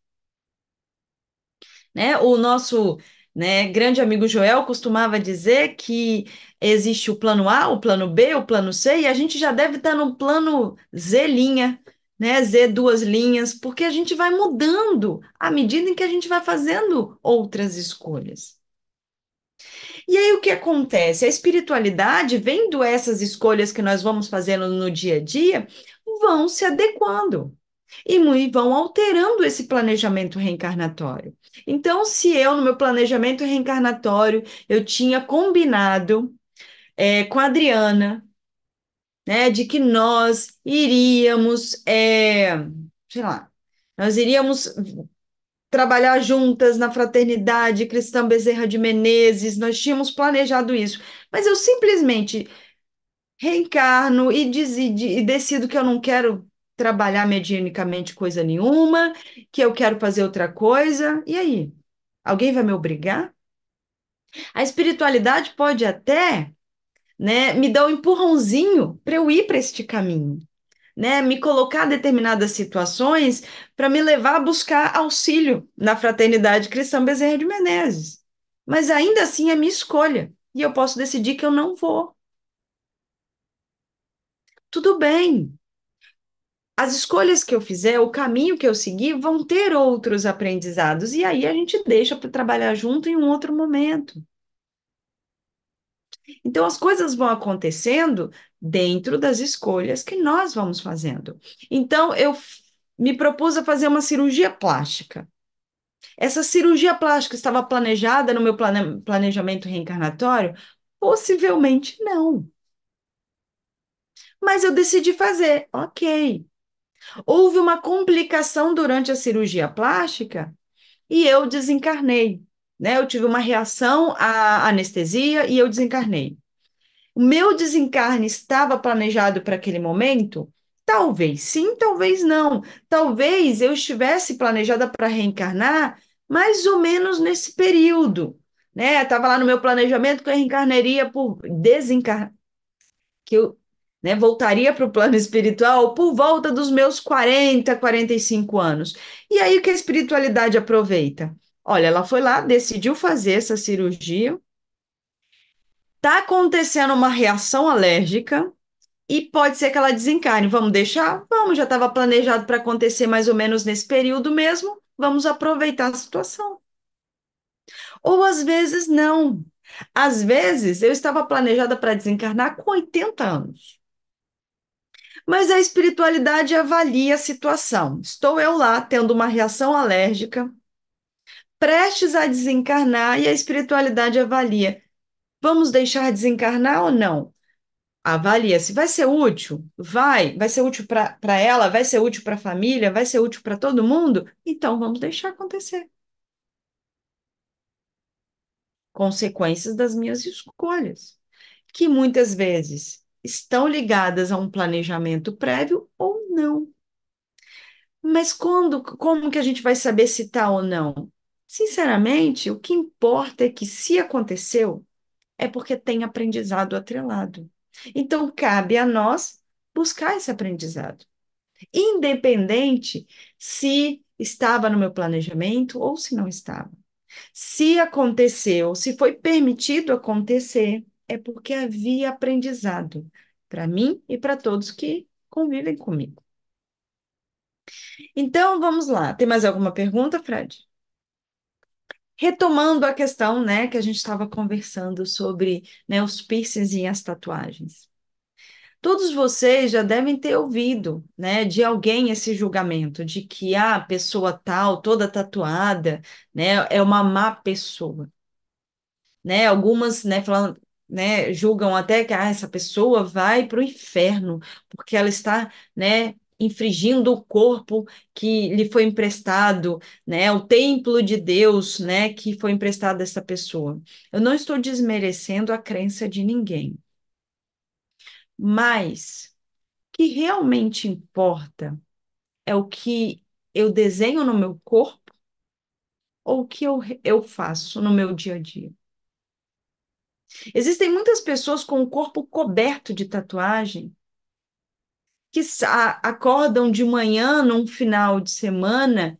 né? O nosso, né, grande amigo Joel costumava dizer que, existe o plano A, o plano B, o plano C, e a gente já deve estar no plano Z linha, né? Z duas linhas, porque a gente vai mudando à medida em que a gente vai fazendo outras escolhas. E aí o que acontece? A espiritualidade, vendo essas escolhas que nós vamos fazendo no dia a dia, vão se adequando e vão alterando esse planejamento reencarnatório. Então, se eu, no meu planejamento reencarnatório, eu tinha combinado com a Adriana, né, de que nós iríamos, sei lá, nós iríamos trabalhar juntas na Fraternidade Cristã Bezerra de Menezes, nós tínhamos planejado isso, mas eu simplesmente reencarno e decido que eu não quero trabalhar mediunicamente coisa nenhuma, que eu quero fazer outra coisa, e aí? Alguém vai me obrigar? A espiritualidade pode até, né, me dar um empurrãozinho para eu ir para este caminho, né, me colocar em determinadas situações para me levar a buscar auxílio na Fraternidade Cristã Bezerra de Menezes. Mas ainda assim é minha escolha, e eu posso decidir que eu não vou. Tudo bem. As escolhas que eu fizer, o caminho que eu seguir, vão ter outros aprendizados, e aí a gente deixa para trabalhar junto em um outro momento. Então, as coisas vão acontecendo dentro das escolhas que nós vamos fazendo. Então, me propus a fazer uma cirurgia plástica. Essa cirurgia plástica estava planejada no meu planejamento reencarnatório? Possivelmente não. Mas eu decidi fazer, ok. Houve uma complicação durante a cirurgia plástica e eu desencarnei, né? Eu tive uma reação à anestesia e eu desencarnei. O meu desencarne estava planejado para aquele momento? Talvez sim, talvez não. Talvez eu estivesse planejada para reencarnar mais ou menos nesse período, né? Estava lá no meu planejamento que eu reencarnaria por desencarnar, que eu, né, voltaria para o plano espiritual por volta dos meus 45 anos. E aí o que a espiritualidade aproveita? Olha, ela foi lá, decidiu fazer essa cirurgia, está acontecendo uma reação alérgica e pode ser que ela desencarne. Vamos deixar? Vamos, já estava planejado para acontecer mais ou menos nesse período mesmo. Vamos aproveitar a situação. Ou às vezes não. Às vezes eu estava planejada para desencarnar com 80 anos. Mas a espiritualidade avalia a situação. Estou eu lá tendo uma reação alérgica, prestes a desencarnar, e a espiritualidade avalia. Vamos deixar desencarnar ou não? Avalia se vai ser útil, vai ser útil para ela, vai ser útil para a família, vai ser útil para todo mundo, então vamos deixar acontecer. Consequências das minhas escolhas, que muitas vezes estão ligadas a um planejamento prévio ou não. Mas como que a gente vai saber se está ou não? Sinceramente, o que importa é que se aconteceu, é porque tem aprendizado atrelado. Então, cabe a nós buscar esse aprendizado, independente se estava no meu planejamento ou se não estava. Se aconteceu, se foi permitido acontecer, é porque havia aprendizado para mim e para todos que convivem comigo. Então, vamos lá. Tem mais alguma pergunta, Fred? Retomando a questão, né, que a gente estava conversando sobre, né, os piercings e as tatuagens. Todos vocês já devem ter ouvido, né, de alguém esse julgamento de que a pessoa tal, toda tatuada, né, é uma má pessoa, né? Algumas, né, falam, né, julgam até que essa pessoa vai para o inferno porque ela está, né, infringindo o corpo que lhe foi emprestado, né, o templo de Deus, né, que foi emprestado a essa pessoa. Eu não estou desmerecendo a crença de ninguém, mas o que realmente importa é o que eu desenho no meu corpo ou o que eu faço no meu dia a dia. Existem muitas pessoas com o corpo coberto de tatuagem que acordam de manhã num final de semana,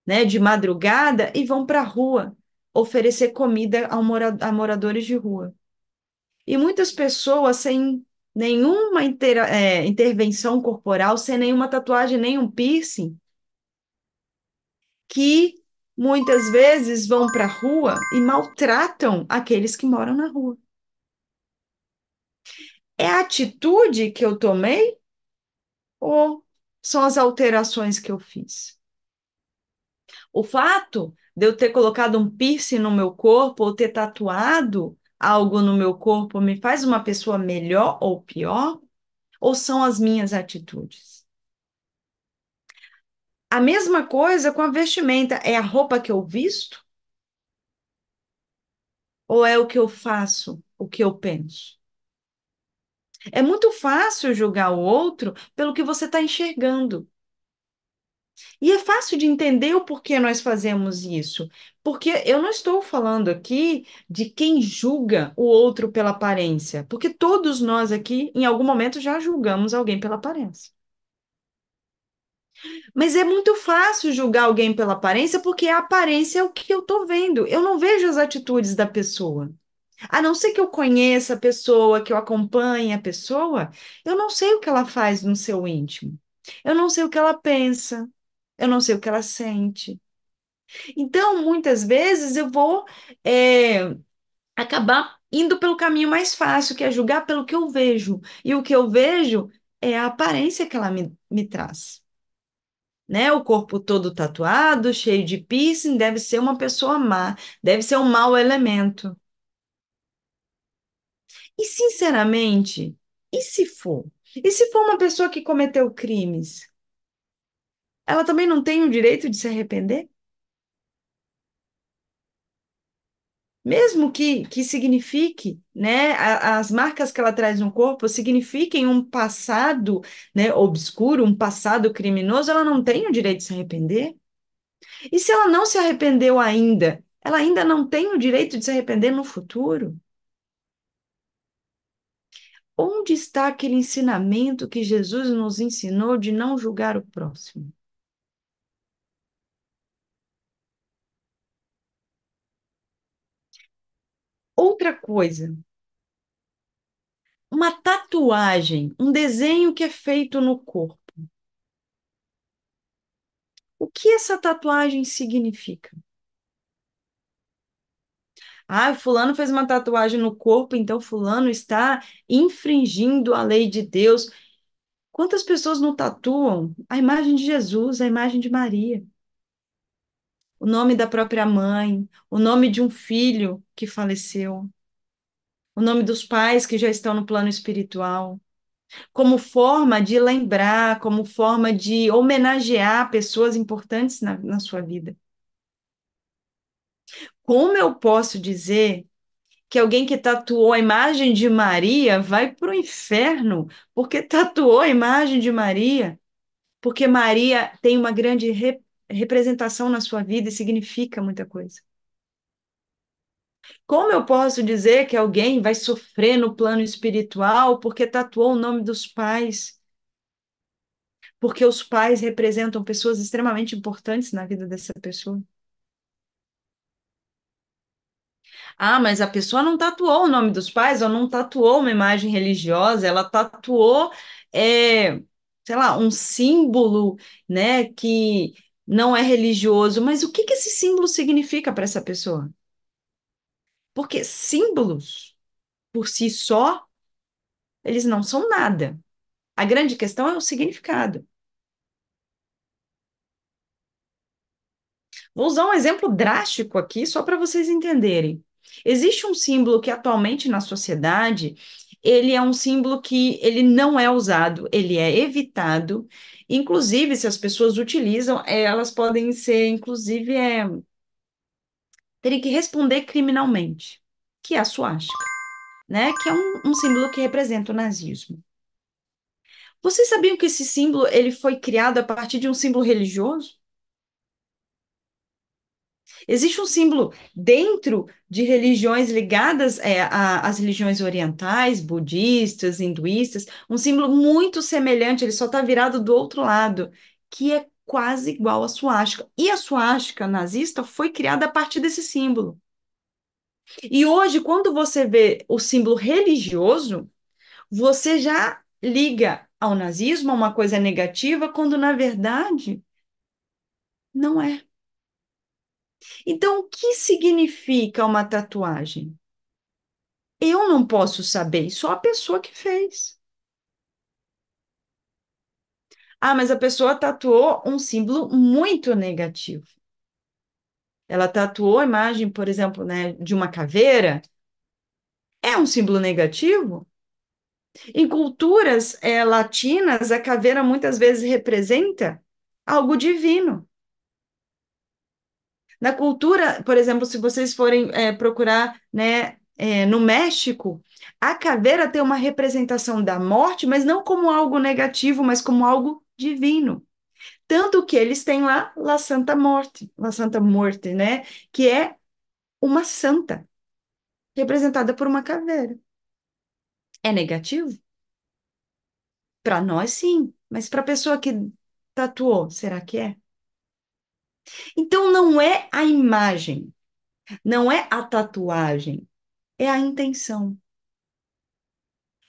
né, de madrugada, e vão para a rua oferecer comida a moradores de rua. E muitas pessoas sem nenhuma intervenção corporal, sem nenhuma tatuagem, nenhum piercing, que muitas vezes vão para a rua e maltratam aqueles que moram na rua. É a atitude que eu tomei ou são as alterações que eu fiz? O fato de eu ter colocado um piercing no meu corpo ou ter tatuado algo no meu corpo me faz uma pessoa melhor ou pior? Ou são as minhas atitudes? A mesma coisa com a vestimenta. É a roupa que eu visto? Ou é o que eu faço, o que eu penso? É muito fácil julgar o outro pelo que você está enxergando. E é fácil de entender o porquê nós fazemos isso. Porque eu não estou falando aqui de quem julga o outro pela aparência. Porque todos nós aqui, em algum momento, já julgamos alguém pela aparência. Mas é muito fácil julgar alguém pela aparência, porque a aparência é o que eu estou vendo. Eu não vejo as atitudes da pessoa. A não ser que eu conheça a pessoa, que eu acompanhe a pessoa, eu não sei o que ela faz no seu íntimo. Eu não sei o que ela pensa. Eu não sei o que ela sente. Então, muitas vezes eu vou acabar indo pelo caminho mais fácil, que é julgar pelo que eu vejo. E o que eu vejo é a aparência que ela me traz. Né? O corpo todo tatuado, cheio de piercing, deve ser uma pessoa má, deve ser um mau elemento. E, sinceramente, e se for? E se for uma pessoa que cometeu crimes? Ela também não tem o direito de se arrepender? Mesmo que signifique, né, as marcas que ela traz no corpo signifiquem um passado, né, obscuro, um passado criminoso, ela não tem o direito de se arrepender? E se ela não se arrependeu ainda, ela ainda não tem o direito de se arrepender no futuro? Onde está aquele ensinamento que Jesus nos ensinou de não julgar o próximo? Outra coisa, uma tatuagem, um desenho que é feito no corpo. O que essa tatuagem significa? Ah, fulano fez uma tatuagem no corpo, então fulano está infringindo a lei de Deus. Quantas pessoas não tatuam a imagem de Jesus, a imagem de Maria, o nome da própria mãe, o nome de um filho que faleceu, o nome dos pais que já estão no plano espiritual, como forma de lembrar, como forma de homenagear pessoas importantes na sua vida. Como eu posso dizer que alguém que tatuou a imagem de Maria vai para o inferno porque tatuou a imagem de Maria? Porque Maria tem uma grande representação na sua vida e significa muita coisa. Como eu posso dizer que alguém vai sofrer no plano espiritual porque tatuou o nome dos pais? Porque os pais representam pessoas extremamente importantes na vida dessa pessoa. Ah, mas a pessoa não tatuou o nome dos pais, ou não tatuou uma imagem religiosa, ela tatuou, sei lá, um símbolo, né, que não é religioso. Mas o que que esse símbolo significa para essa pessoa? Porque símbolos, por si só, eles não são nada. A grande questão é o significado. Vou usar um exemplo drástico aqui, só para vocês entenderem. Existe um símbolo que atualmente na sociedade, ele é um símbolo que ele não é usado, ele é evitado. Inclusive, se as pessoas utilizam, elas podem ser, inclusive, terem que responder criminalmente, que é a suástica, né? Que é um símbolo que representa o nazismo. Vocês sabiam que esse símbolo ele foi criado a partir de um símbolo religioso? Existe um símbolo dentro de religiões ligadas às religiões orientais, budistas, hinduístas, um símbolo muito semelhante, ele só está virado do outro lado, que é quase igual à suástica. E a suástica nazista foi criada a partir desse símbolo. E hoje, quando você vê o símbolo religioso, você já liga ao nazismo, a uma coisa negativa, quando na verdade não é. Então, o que significa uma tatuagem? Eu não posso saber, só a pessoa que fez. Ah, mas a pessoa tatuou um símbolo muito negativo. Ela tatuou a imagem, por exemplo, né, de uma caveira. É um símbolo negativo? Em culturas latinas, a caveira muitas vezes representa algo divino. Na cultura, por exemplo, se vocês forem procurar, né, no México, a caveira tem uma representação da morte, mas não como algo negativo, mas como algo divino. Tanto que eles têm lá La Santa Morte, né, que é uma santa, representada por uma caveira. É negativo? Para nós, sim, mas para a pessoa que tatuou, será que é? Então, não é a imagem, não é a tatuagem, é a intenção.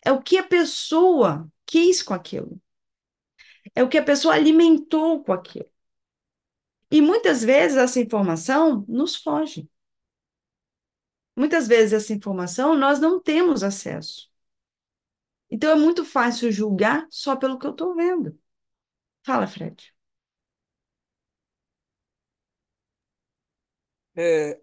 É o que a pessoa quis com aquilo. É o que a pessoa alimentou com aquilo. E muitas vezes essa informação nos foge. Muitas vezes essa informação nós não temos acesso. Então é muito fácil julgar só pelo que eu estou vendo. Fala, Fred.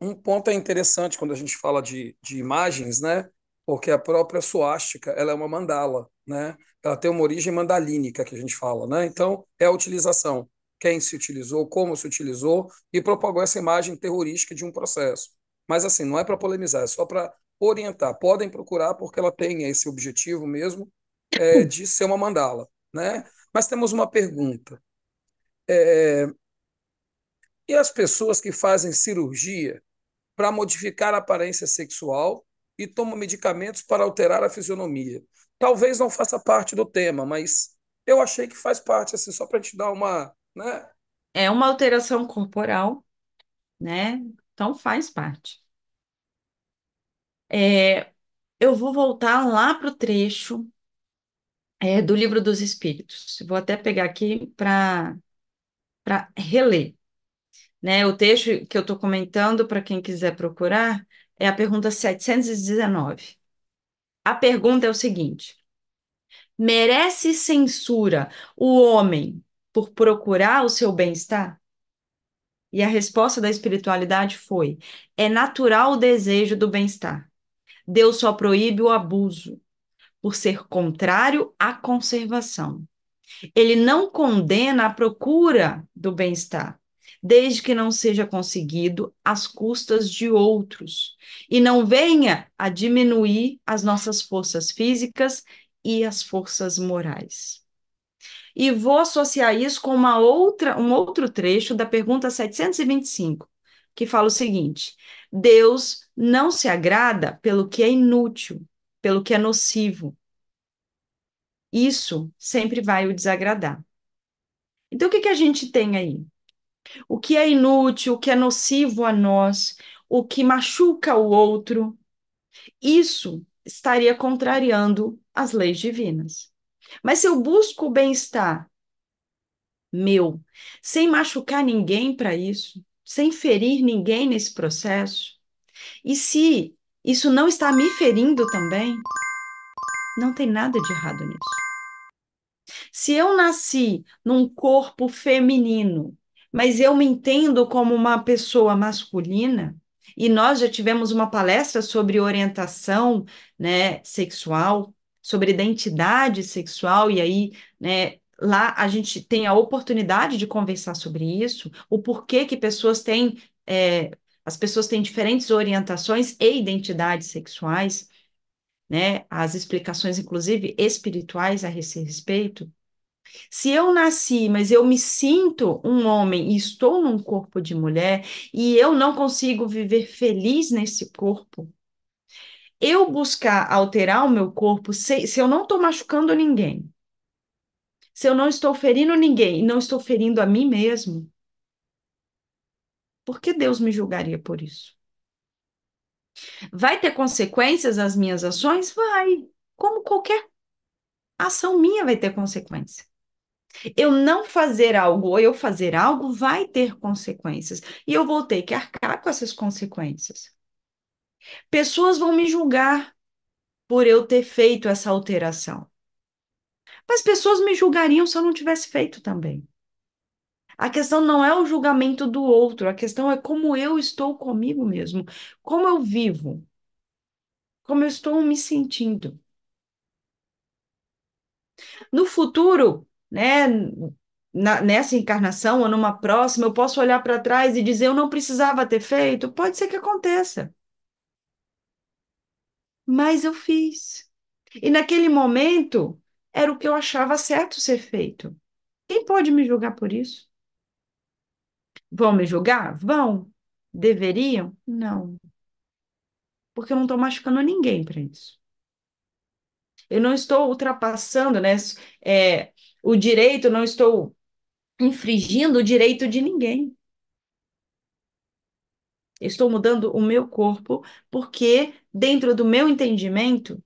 Um ponto é interessante quando a gente fala de imagens, né? Porque a própria suástica, ela é uma mandala, né? Ela tem uma origem mandalínica que a gente fala, né? Então, é a utilização. Quem se utilizou, como se utilizou e propagou essa imagem terrorística de um processo. Mas, assim, não é para polemizar, é só para orientar. Podem procurar porque ela tem esse objetivo mesmo de ser uma mandala, né? Mas temos uma pergunta. E as pessoas que fazem cirurgia para modificar a aparência sexual e toma medicamentos para alterar a fisionomia. Talvez não faça parte do tema, mas eu achei que faz parte, assim, só para te dar uma, né? É uma alteração corporal, né? Então faz parte. É, eu vou voltar lá para o trecho do Livro dos Espíritos. Vou até pegar aqui para reler, né? O texto que eu estou comentando, para quem quiser procurar, é a pergunta 719. A pergunta é o seguinte: merece censura o homem por procurar o seu bem-estar? E a resposta da espiritualidade foi: é natural o desejo do bem-estar. Deus só proíbe o abuso, por ser contrário à conservação. Ele não condena a procura do bem-estar, desde que não seja conseguido às custas de outros e não venha a diminuir as nossas forças físicas e as forças morais. E vou associar isso com um outro trecho da pergunta 725, que fala o seguinte: Deus não se agrada pelo que é inútil, pelo que é nocivo. Isso sempre vai o desagradar. Então, o que que a gente tem aí? O que é inútil, o que é nocivo a nós, o que machuca o outro, isso estaria contrariando as leis divinas. Mas se eu busco o bem-estar meu, sem machucar ninguém para isso, sem ferir ninguém nesse processo, e se isso não está me ferindo também, não tem nada de errado nisso. Se eu nasci num corpo feminino, mas eu me entendo como uma pessoa masculina, e nós já tivemos uma palestra sobre orientação, né, sexual, sobre identidade sexual, e aí, né, lá a gente tem a oportunidade de conversar sobre isso, o porquê que as pessoas têm diferentes orientações e identidades sexuais, né, as explicações, inclusive, espirituais a esse respeito. Se eu nasci, mas eu me sinto um homem e estou num corpo de mulher e eu não consigo viver feliz nesse corpo, eu buscar alterar o meu corpo, se eu não estou machucando ninguém, se eu não estou ferindo ninguém e não estou ferindo a mim mesmo, por que Deus me julgaria por isso? Vai ter consequências as minhas ações? Vai. Como qualquer ação minha vai ter consequência. Eu não fazer algo ou eu fazer algo vai ter consequências. E eu vou ter que arcar com essas consequências. Pessoas vão me julgar por eu ter feito essa alteração. Mas pessoas me julgariam se eu não tivesse feito também. A questão não é o julgamento do outro, a questão é como eu estou comigo mesmo, como eu vivo, como eu estou me sentindo. No futuro, né, nessa encarnação ou numa próxima, eu posso olhar para trás e dizer eu não precisava ter feito? Pode ser que aconteça, mas eu fiz. E naquele momento era o que eu achava certo ser feito. Quem pode me julgar por isso? Vão me julgar? Vão. Deveriam? Não, porque eu não estou machucando ninguém para isso. Eu não estou ultrapassando, né, o direito, não estou infringindo o direito de ninguém. Eu estou mudando o meu corpo porque, dentro do meu entendimento,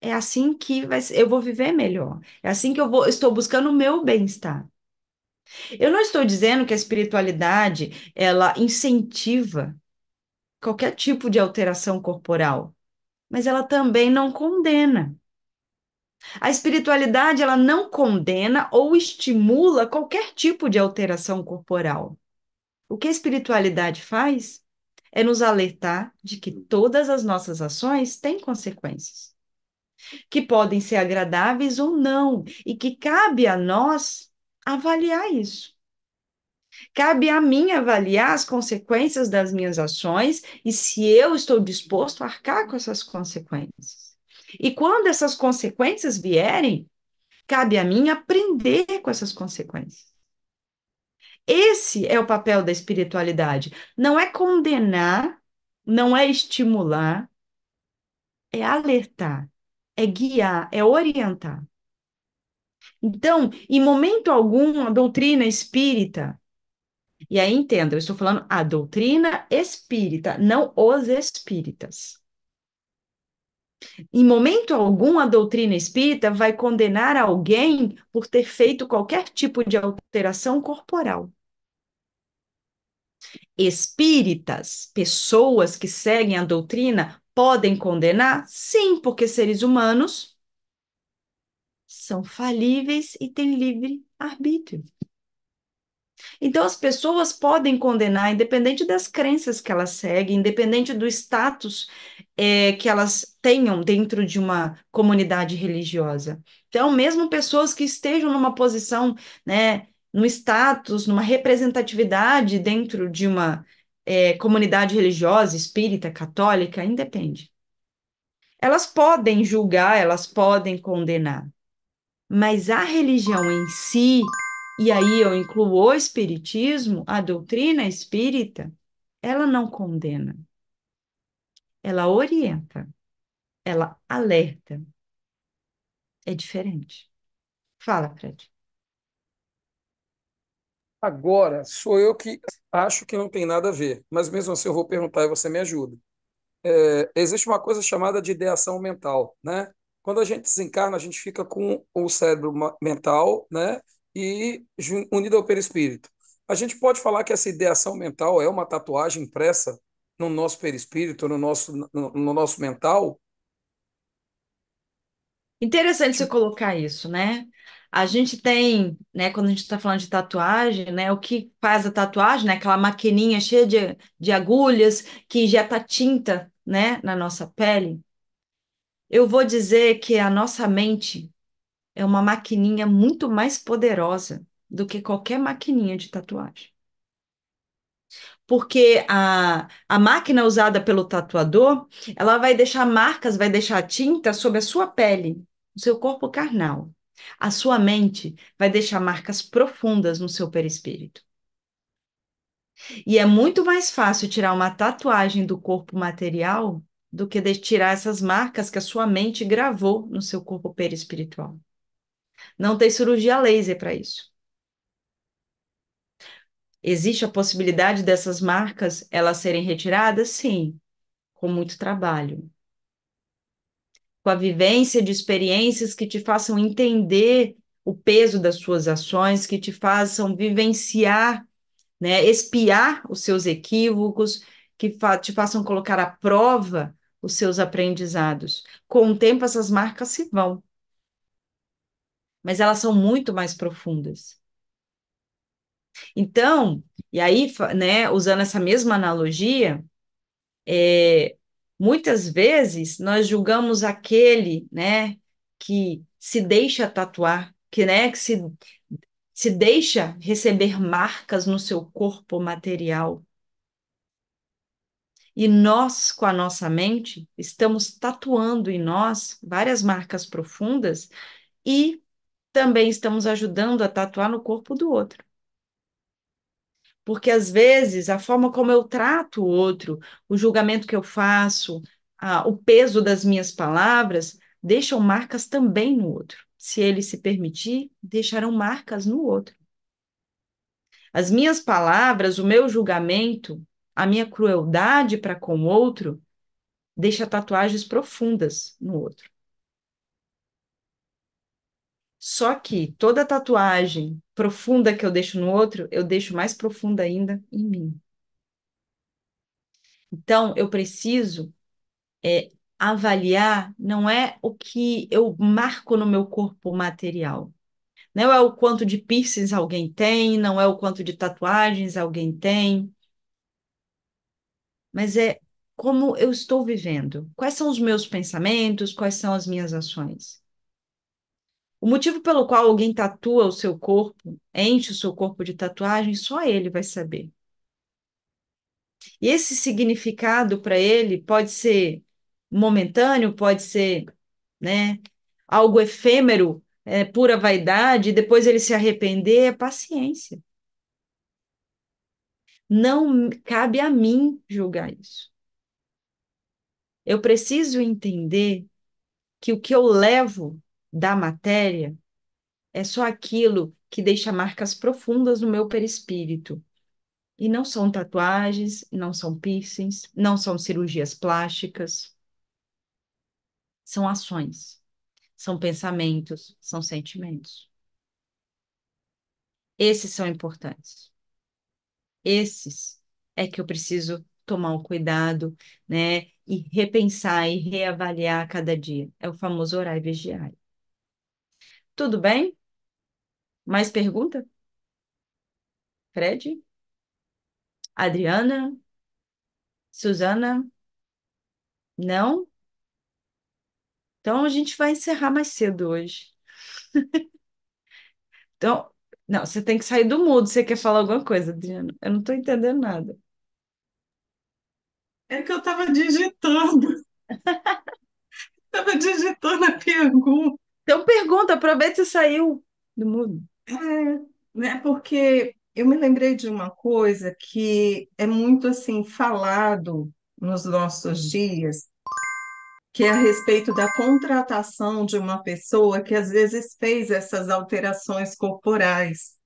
é assim que eu vou viver melhor. É assim que estou buscando o meu bem-estar. Eu não estou dizendo que a espiritualidade, ela incentiva qualquer tipo de alteração corporal, mas ela também não condena. A espiritualidade, ela não condena ou estimula qualquer tipo de alteração corporal. O que a espiritualidade faz é nos alertar de que todas as nossas ações têm consequências, que podem ser agradáveis ou não, e que cabe a nós avaliar isso. Cabe a mim avaliar as consequências das minhas ações e se eu estou disposto a arcar com essas consequências. E quando essas consequências vierem, cabe a mim aprender com essas consequências. Esse é o papel da espiritualidade. Não é condenar, não é estimular, é alertar, é guiar, é orientar. Então, em momento algum, a doutrina espírita, e aí entenda, eu estou falando a doutrina espírita, não os espíritas. Em momento algum, a doutrina espírita vai condenar alguém por ter feito qualquer tipo de alteração corporal. Espíritas, pessoas que seguem a doutrina, podem condenar? Sim, porque seres humanos são falíveis e têm livre arbítrio. Então, as pessoas podem condenar, independente das crenças que elas seguem, independente do status que elas tenham dentro de uma comunidade religiosa. Então, mesmo pessoas que estejam numa posição, né, num status, numa representatividade dentro de uma comunidade religiosa, espírita, católica, independe. Elas podem julgar, elas podem condenar. Mas a religião em si, e aí eu incluo o espiritismo, a doutrina espírita, ela não condena, ela orienta, ela alerta. É diferente. Fala, Fred. Agora, sou eu que acho que não tem nada a ver, mas mesmo assim eu vou perguntar e você me ajuda. Existe uma coisa chamada de ideação mental, né? Quando a gente desencarna, a gente fica com o cérebro mental, né? E unido ao perispírito. A gente pode falar que essa ideação mental é uma tatuagem impressa no nosso perispírito, no nosso mental? Interessante você colocar isso, né? A gente tem, né, quando a gente está falando de tatuagem, né, o que faz a tatuagem, né, aquela maquininha cheia de agulhas que injeta tinta, né, na nossa pele. Eu vou dizer que a nossa mente é uma maquininha muito mais poderosa do que qualquer maquininha de tatuagem. Porque a máquina usada pelo tatuador, ela vai deixar marcas, vai deixar tinta sobre a sua pele, no seu corpo carnal. A sua mente vai deixar marcas profundas no seu perispírito. E é muito mais fácil tirar uma tatuagem do corpo material do que tirar essas marcas que a sua mente gravou no seu corpo perispiritual. Não tem cirurgia laser para isso. Existe a possibilidade dessas marcas elas serem retiradas? Sim. com muito trabalho, com a vivência de experiências que te façam entender o peso das suas ações, que te façam vivenciar, né, espiar os seus equívocos, que te façam colocar à prova os seus aprendizados. Com o tempo, essas marcas se vão, mas elas são muito mais profundas. Então, e aí, né, usando essa mesma analogia, muitas vezes nós julgamos aquele, né, que se deixa tatuar, que, né, que se deixa receber marcas no seu corpo material. E nós, com a nossa mente, estamos tatuando em nós várias marcas profundas e também estamos ajudando a tatuar no corpo do outro. Porque às vezes a forma como eu trato o outro, o julgamento que eu faço, o peso das minhas palavras, deixam marcas também no outro. Se ele se permitir, deixarão marcas no outro. As minhas palavras, o meu julgamento, a minha crueldade para com o outro, deixa tatuagens profundas no outro. Só que toda tatuagem profunda que eu deixo no outro, eu deixo mais profunda ainda em mim. Então, eu preciso avaliar, não é o que eu marco no meu corpo material. Não é o quanto de piercings alguém tem, não é o quanto de tatuagens alguém tem, mas é como eu estou vivendo. Quais são os meus pensamentos, quais são as minhas ações? O motivo pelo qual alguém tatua o seu corpo, enche o seu corpo de tatuagem, só ele vai saber. E esse significado para ele pode ser momentâneo, pode ser, né, algo efêmero, pura vaidade, e depois ele se arrepender, é paciência. Não cabe a mim julgar isso. Eu preciso entender que o que eu levo da matéria é só aquilo que deixa marcas profundas no meu perispírito. E não são tatuagens, não são piercings, não são cirurgias plásticas, são ações, são pensamentos, são sentimentos. Esses são importantes. Esses é que eu preciso tomar um cuidado, né? E repensar e reavaliar a cada dia. É o famoso orar e vigiar. Tudo bem? Mais pergunta? Fred? Adriana? Suzana? Não? Então a gente vai encerrar mais cedo hoje. Então, não, você tem que sair do mudo. Você quer falar alguma coisa, Adriana? Eu não estou entendendo nada. É que eu estava digitando a pergunta. Então pergunta, aproveita que você saiu do mudo. É, né, porque eu me lembrei de uma coisa que é muito assim falado nos nossos dias, que é a respeito da contratação de uma pessoa que às vezes fez essas alterações corporais.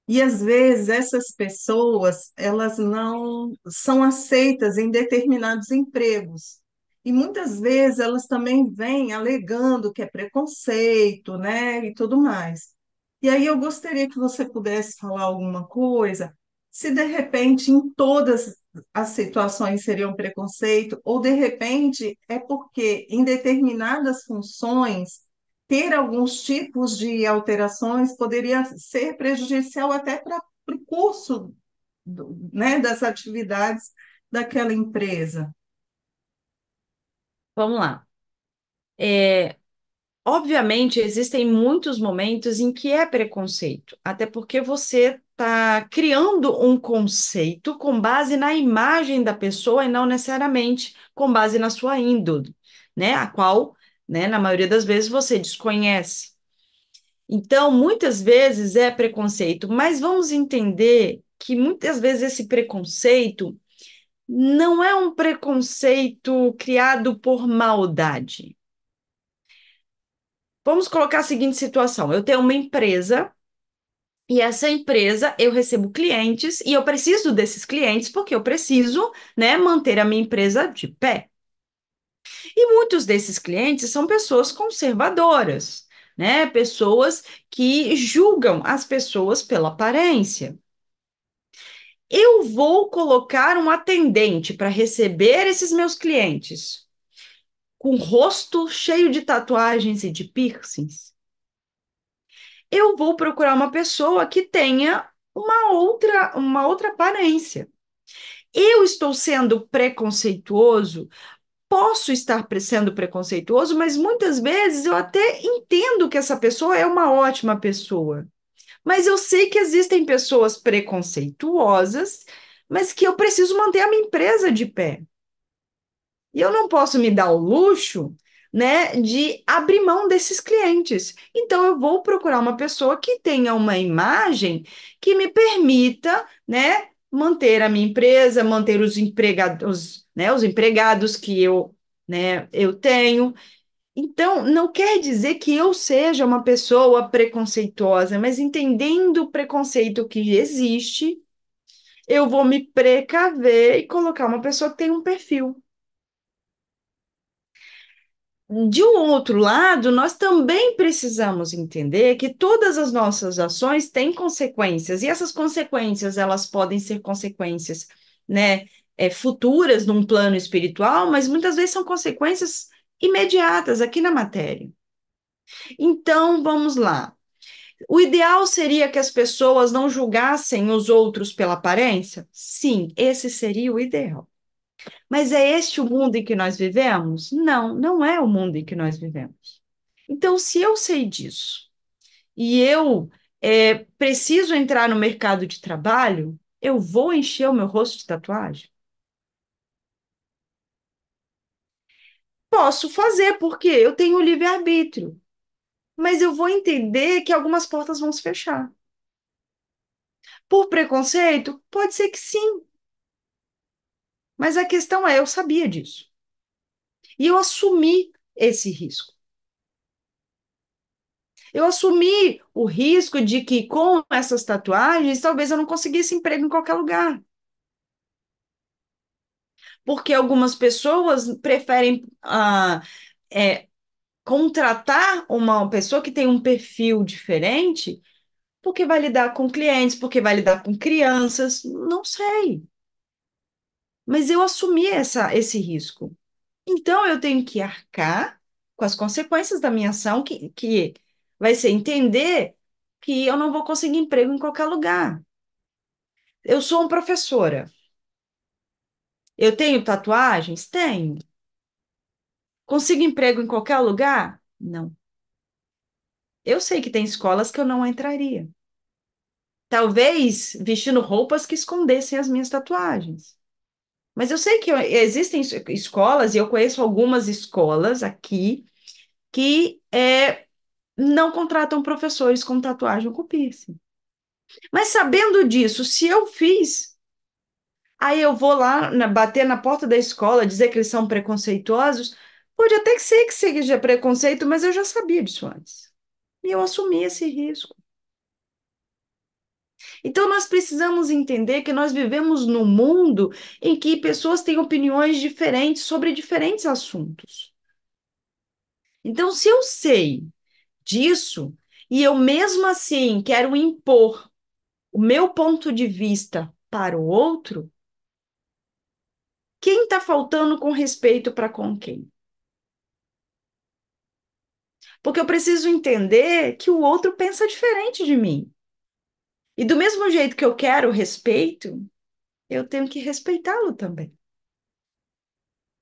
E às vezes essas pessoas, elas não são aceitas em determinados empregos. E muitas vezes elas também vêm alegando que é preconceito, né, e tudo mais. E aí eu gostaria que você pudesse falar alguma coisa, se de repente em todas as situações seriam preconceito, ou de repente é porque em determinadas funções ter alguns tipos de alterações poderia ser prejudicial até para o curso né, das atividades daquela empresa. Vamos lá. É, obviamente, existem muitos momentos em que é preconceito, até porque você está criando um conceito com base na imagem da pessoa e não necessariamente com base na sua índole, né? A qual, né, na maioria das vezes você desconhece. Então, muitas vezes é preconceito, mas vamos entender que muitas vezes esse preconceito não é um preconceito criado por maldade. Vamos colocar a seguinte situação: eu tenho uma empresa E essa empresa, eu recebo clientes e eu preciso desses clientes porque eu preciso, né, manter a minha empresa de pé. E muitos desses clientes são pessoas conservadoras, né? Pessoas que julgam as pessoas pela aparência. Eu vou colocar um atendente para receber esses meus clientes com o rosto cheio de tatuagens e de piercings. Eu vou procurar uma pessoa que tenha uma outra aparência. Eu estou sendo preconceituoso. Posso estar sendo preconceituoso, mas muitas vezes eu até entendo que essa pessoa é uma ótima pessoa. Mas eu sei que existem pessoas preconceituosas, mas que eu preciso manter a minha empresa de pé. E eu não posso me dar o luxo, né, de abrir mão desses clientes. Então eu vou procurar uma pessoa que tenha uma imagem que me permita, né, manter a minha empresa, manter os empregados, né, os empregados que eu tenho. Então, não quer dizer que eu seja uma pessoa preconceituosa, mas entendendo o preconceito que existe, eu vou me precaver e colocar uma pessoa que tem um perfil. De um outro lado, nós também precisamos entender que todas as nossas ações têm consequências, e essas consequências, elas podem ser consequências, né, futuras num plano espiritual, mas muitas vezes são consequências imediatas aqui na matéria. Então, vamos lá. O ideal seria que as pessoas não julgassem os outros pela aparência? Sim, esse seria o ideal. Mas é este o mundo em que nós vivemos? Não, não é o mundo em que nós vivemos. Então, se eu sei disso e eu preciso entrar no mercado de trabalho, eu vou encher o meu rosto de tatuagem? Posso fazer, porque eu tenho livre-arbítrio, mas eu vou entender que algumas portas vão se fechar. Por preconceito? Pode ser que sim, mas a questão é, eu sabia disso. E eu assumi esse risco. Eu assumi o risco de que com essas tatuagens, talvez eu não conseguisse emprego em qualquer lugar. Porque algumas pessoas preferem é, contratar uma pessoa que tem um perfil diferente, porque vai lidar com clientes, porque vai lidar com crianças, não sei. Mas eu assumi esse risco. Então, eu tenho que arcar com as consequências da minha ação, que vai ser entender que eu não vou conseguir emprego em qualquer lugar. Eu sou uma professora. Eu tenho tatuagens? Tenho. Consigo emprego em qualquer lugar? Não. Eu sei que tem escolas que eu não entraria. Talvez vestindo roupas que escondessem as minhas tatuagens. Mas eu sei que existem escolas, e eu conheço algumas escolas aqui, que não contratam professores com tatuagem ou com piercing. Mas sabendo disso, se eu fiz, aí eu vou lá bater na porta da escola, dizer que eles são preconceituosos, pode até que seja preconceito, mas eu já sabia disso antes. E eu assumi esse risco. Então, nós precisamos entender que nós vivemos num mundo em que pessoas têm opiniões diferentes sobre diferentes assuntos. Então, se eu sei disso, e eu mesmo assim quero impor o meu ponto de vista para o outro, quem está faltando com respeito para com quem? Porque eu preciso entender que o outro pensa diferente de mim. E do mesmo jeito que eu quero respeito, eu tenho que respeitá-lo também.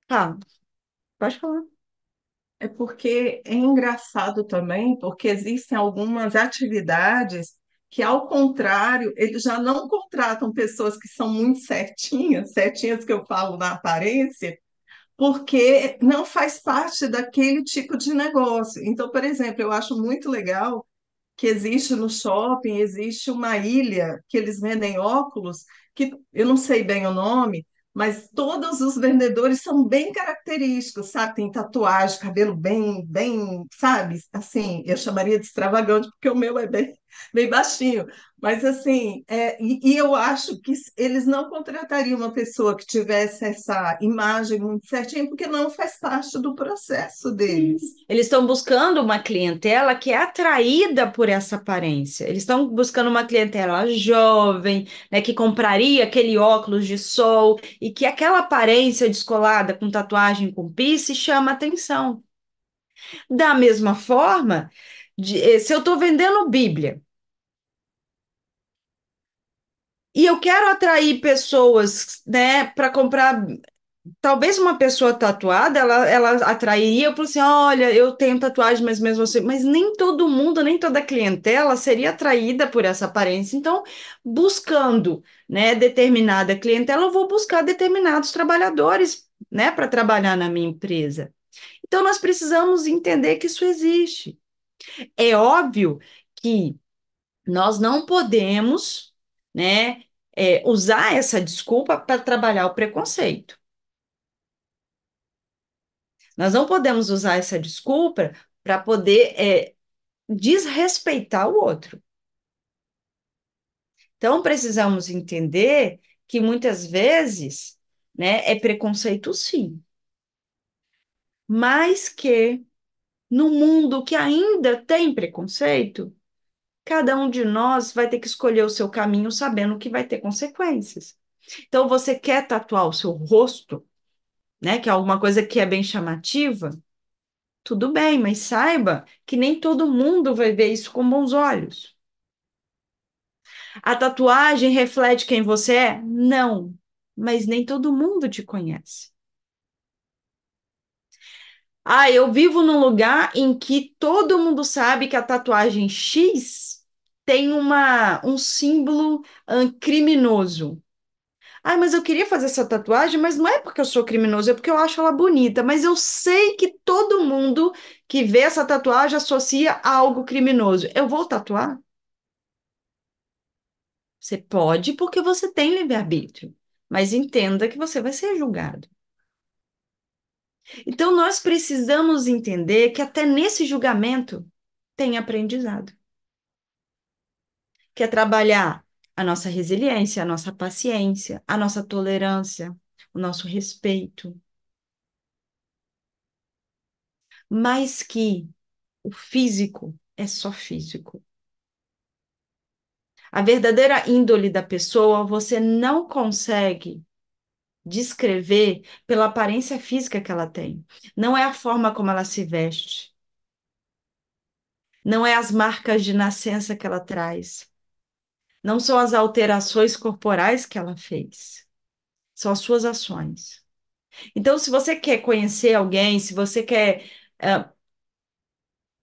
Tá, pode falar. É porque é engraçado também, porque existem algumas atividades que, ao contrário, eles já não contratam pessoas que são muito certinhas, certinhas que eu falo na aparência, porque não faz parte daquele tipo de negócio. Então, por exemplo, eu acho muito legal que existe no shopping, existe uma ilha que eles vendem óculos, que eu não sei bem o nome, mas todos os vendedores são bem característicos, sabe? Tem tatuagem, cabelo bem, bem, sabe? Assim, eu chamaria de extravagante, porque o meu é bem. bem baixinho. Mas assim, e eu acho que eles não contratariam uma pessoa que tivesse essa imagem muito certinha, porque não faz parte do processo Sim. deles. Eles estão buscando uma clientela que é atraída por essa aparência. Eles estão buscando uma clientela jovem, né, que compraria aquele óculos de sol e que aquela aparência descolada com tatuagem com piercing chama atenção. Da mesma forma, se eu estou vendendo Bíblia e eu quero atrair pessoas, né, para comprar. Talvez uma pessoa tatuada, ela atrairia, eu falo assim, olha, eu tenho tatuagem, mas mesmo assim, mas nem todo mundo, nem toda clientela seria atraída por essa aparência. Então, buscando, né, determinada clientela, eu vou buscar determinados trabalhadores, né, para trabalhar na minha empresa. Então, nós precisamos entender que isso existe. É óbvio que nós não podemos, né, usar essa desculpa para trabalhar o preconceito. Nós não podemos usar essa desculpa para poder desrespeitar o outro. Então, precisamos entender que muitas vezes, né, é preconceito sim, mas que no mundo que ainda tem preconceito, cada um de nós vai ter que escolher o seu caminho sabendo que vai ter consequências. Então, você quer tatuar o seu rosto, né, que é alguma coisa que é bem chamativa? Tudo bem, mas saiba que nem todo mundo vai ver isso com bons olhos. A tatuagem reflete quem você é? Não, mas nem todo mundo te conhece. Ah, eu vivo num lugar em que todo mundo sabe que a tatuagem X tem um símbolo criminoso. Ah, mas eu queria fazer essa tatuagem, mas não é porque eu sou criminoso, é porque eu acho ela bonita. Mas eu sei que todo mundo que vê essa tatuagem associa a algo criminoso. Eu vou tatuar? Você pode porque você tem livre-arbítrio, mas entenda que você vai ser julgado. Então, nós precisamos entender que até nesse julgamento tem aprendizado, que é trabalhar a nossa resiliência, a nossa paciência, a nossa tolerância, o nosso respeito, mas que o físico é só físico. A verdadeira índole da pessoa você não consegue descrever pela aparência física que ela tem. Não é a forma como ela se veste. Não é as marcas de nascença que ela traz. Não são as alterações corporais que ela fez. São as suas ações. Então, se você quer conhecer alguém, se você quer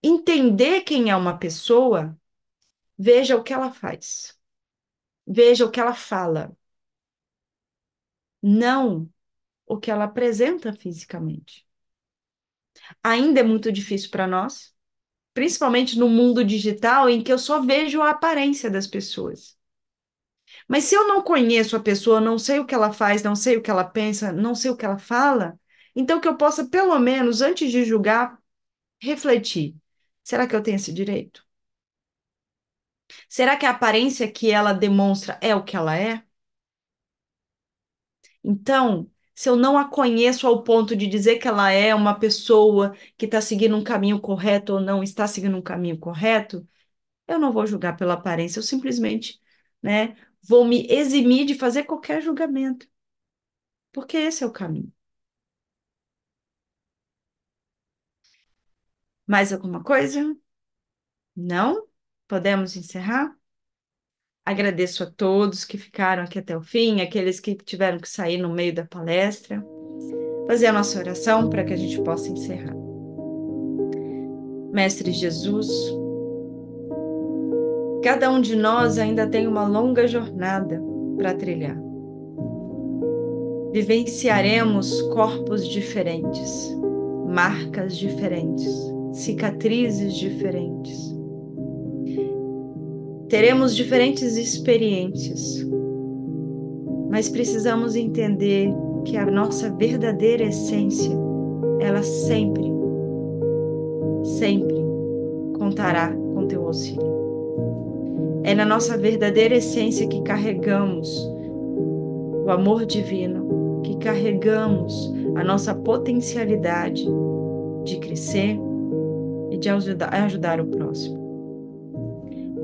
entender quem é uma pessoa, veja o que ela faz. Veja o que ela fala. Não o que ela apresenta fisicamente. Ainda é muito difícil para nós, principalmente no mundo digital, em que eu só vejo a aparência das pessoas. Mas se eu não conheço a pessoa, não sei o que ela faz, não sei o que ela pensa, não sei o que ela fala, então que eu possa, pelo menos, antes de julgar, refletir. Será que eu tenho esse direito? Será que a aparência que ela demonstra é o que ela é? Então, se eu não a conheço ao ponto de dizer que ela é uma pessoa que está seguindo um caminho correto ou não está seguindo um caminho correto, eu não vou julgar pela aparência, eu simplesmente, né, vou me eximir de fazer qualquer julgamento, porque esse é o caminho. Mais alguma coisa? Não? Podemos encerrar? Agradeço a todos que ficaram aqui até o fim, aqueles que tiveram que sair no meio da palestra. Fazer a nossa oração para que a gente possa encerrar. Mestre Jesus, cada um de nós ainda tem uma longa jornada para trilhar. Vivenciaremos corpos diferentes, marcas diferentes, cicatrizes diferentes. Teremos diferentes experiências, mas precisamos entender que a nossa verdadeira essência, ela sempre, sempre contará com teu auxílio. É na nossa verdadeira essência que carregamos o amor divino, que carregamos a nossa potencialidade de crescer e de ajudar o próximo.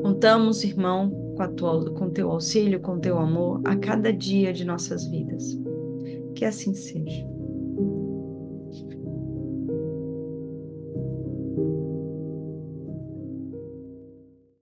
Contamos, irmão, com teu auxílio, com teu amor a cada dia de nossas vidas. Que assim seja.